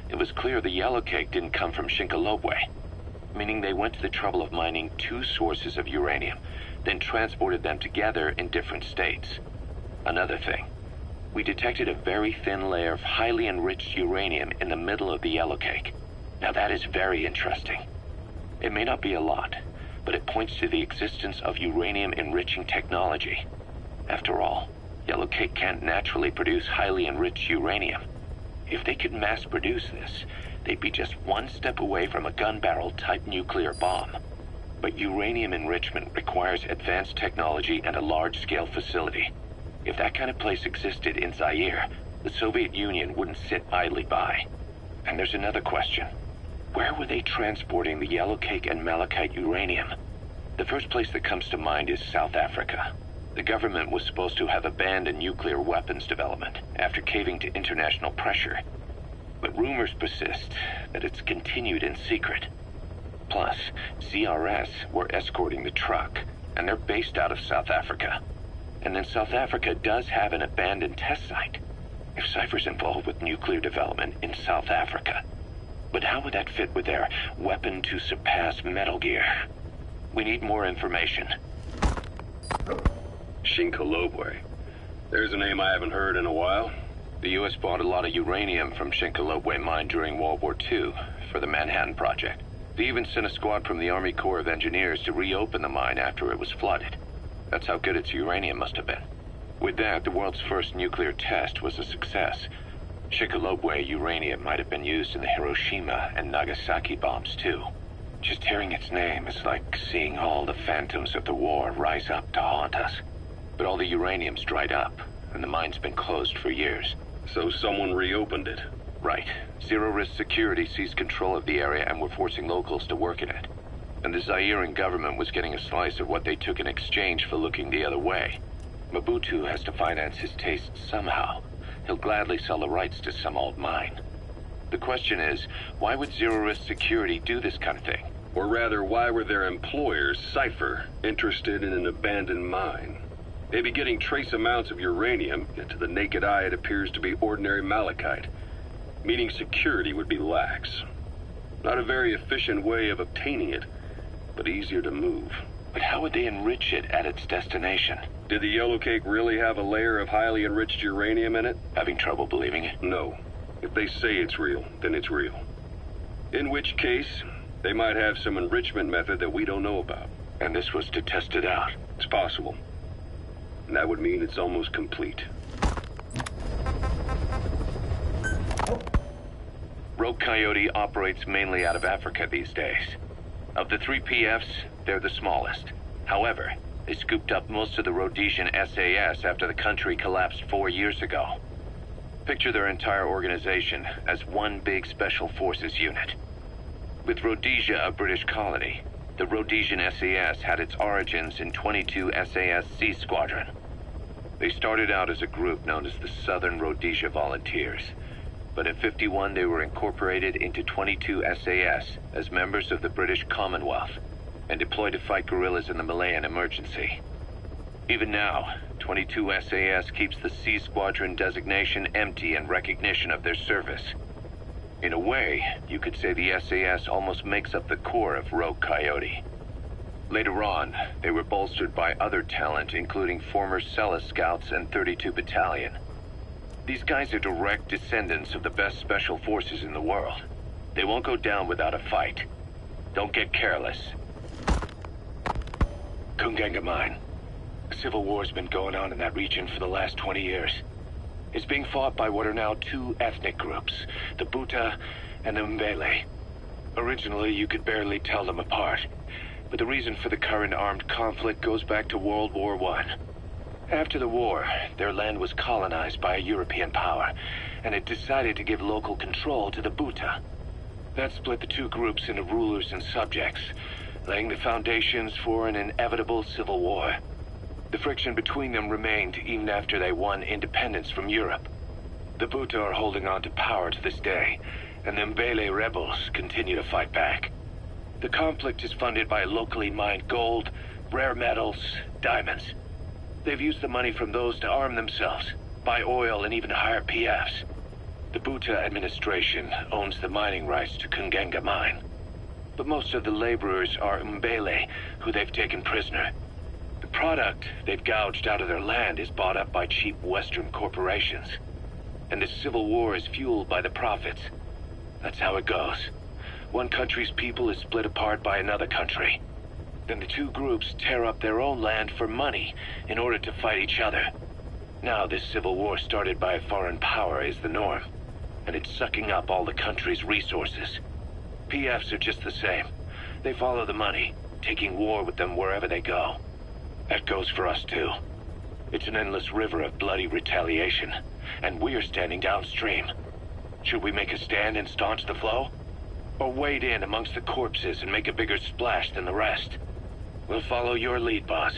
it was clear the yellow cake didn't come from Shinkolobwe, meaning they went to the trouble of mining two sources of uranium, then transported them together in different states. Another thing, we detected a very thin layer of highly enriched uranium in the middle of the yellow cake. Now that is very interesting. It may not be a lot, but it points to the existence of uranium-enriching technology. After all, yellow cake can't naturally produce highly enriched uranium. If they could mass-produce this, they'd be just one step away from a gun barrel-type nuclear bomb. But uranium enrichment requires advanced technology and a large-scale facility. If that kind of place existed in Zaire, the Soviet Union wouldn't sit idly by. And there's another question. Where were they transporting the yellow cake and malachite uranium? The first place that comes to mind is South Africa. The government was supposed to have abandoned nuclear weapons development after caving to international pressure. But rumors persist that it's continued in secret. Plus, CRS were escorting the truck, and they're based out of South Africa. And then South Africa does have an abandoned test site. If Cypher's involved with nuclear development in South Africa. But how would that fit with their weapon to surpass Metal Gear? We need more information.
Shinkolobwe. There's a name I haven't heard in a while.
The U.S. bought a lot of uranium from Shinkolobwe mine during World War II for the Manhattan Project. They even sent a squad from the Army Corps of Engineers to reopen the mine after it was flooded. That's how good its uranium must have been. With that, the world's first nuclear test was a success. Shinkolobwe uranium might have been used in the Hiroshima and Nagasaki bombs too. Just hearing its name is like seeing all the phantoms of the war rise up to haunt us. But all the uranium's dried up, and the mine's been closed for years.
So someone reopened it.
Right. Zero-risk security seized control of the area and were forcing locals to work in it. And the Zairean government was getting a slice of what they took in exchange for looking the other way. Mobutu has to finance his tastes somehow. He'll gladly sell the rights to some old mine. The question is, why would zero-risk security do this kind of thing?
Or rather, why were their employers, Cypher, interested in an abandoned mine? They'd be getting trace amounts of uranium, yet to the naked eye it appears to be ordinary malachite, meaning security would be lax. Not a very efficient way of obtaining it, but easier to move.
But how would they enrich it at its destination?
Did the yellow cake really have a layer of highly enriched uranium in it?
Having trouble believing it?
No. If they say it's real, then it's real. In which case, they might have some enrichment method that we don't know about.
And this was to test it out?
It's possible. And that would mean it's almost complete.
Rogue Coyote operates mainly out of Africa these days. Of the 3 PFs, they're the smallest. However, they scooped up most of the Rhodesian SAS after the country collapsed 4 years ago. Picture their entire organization as one big special forces unit. With Rhodesia a British colony, the Rhodesian SAS had its origins in 22 SAS Sea Squadron. They started out as a group known as the Southern Rhodesia Volunteers. But in '51 they were incorporated into 22 SAS as members of the British Commonwealth and deployed to fight guerrillas in the Malayan emergency. Even now, 22 SAS keeps the Sea Squadron designation empty in recognition of their service. In a way, you could say the SAS almost makes up the core of Rogue Coyote. Later on, they were bolstered by other talent, including former Cella Scouts and 32 Battalion. These guys are direct descendants of the best special forces in the world. They won't go down without a fight. Don't get careless. Kunganga Mine. A civil war's been going on in that region for the last 20 years. It's being fought by what are now 2 ethnic groups, the Buta and the Mbele. Originally, you could barely tell them apart, but the reason for the current armed conflict goes back to World War I. After the war, their land was colonized by a European power, and it decided to give local control to the Buta. That split the 2 groups into rulers and subjects, laying the foundations for an inevitable civil war. The friction between them remained even after they won independence from Europe. The Buta are holding on to power to this day, and the Mbele rebels continue to fight back. The conflict is funded by locally mined gold, rare metals, diamonds. They've used the money from those to arm themselves, buy oil, and even hire PFs. The Buta administration owns the mining rights to Kungenga mine. But most of the laborers are Mbele, who they've taken prisoner. The product they've gouged out of their land is bought up by cheap Western corporations. And the civil war is fueled by the profits. That's how it goes. One country's people is split apart by another country. Then the two groups tear up their own land for money in order to fight each other. Now this civil war started by a foreign power is the norm, and it's sucking up all the country's resources. PFs are just the same. They follow the money, taking war with them wherever they go. That goes for us too. It's an endless river of bloody retaliation, and we're standing downstream. Should we make a stand and staunch the flow? Or wade in amongst the corpses and make a bigger splash than the rest? We'll follow your lead, boss.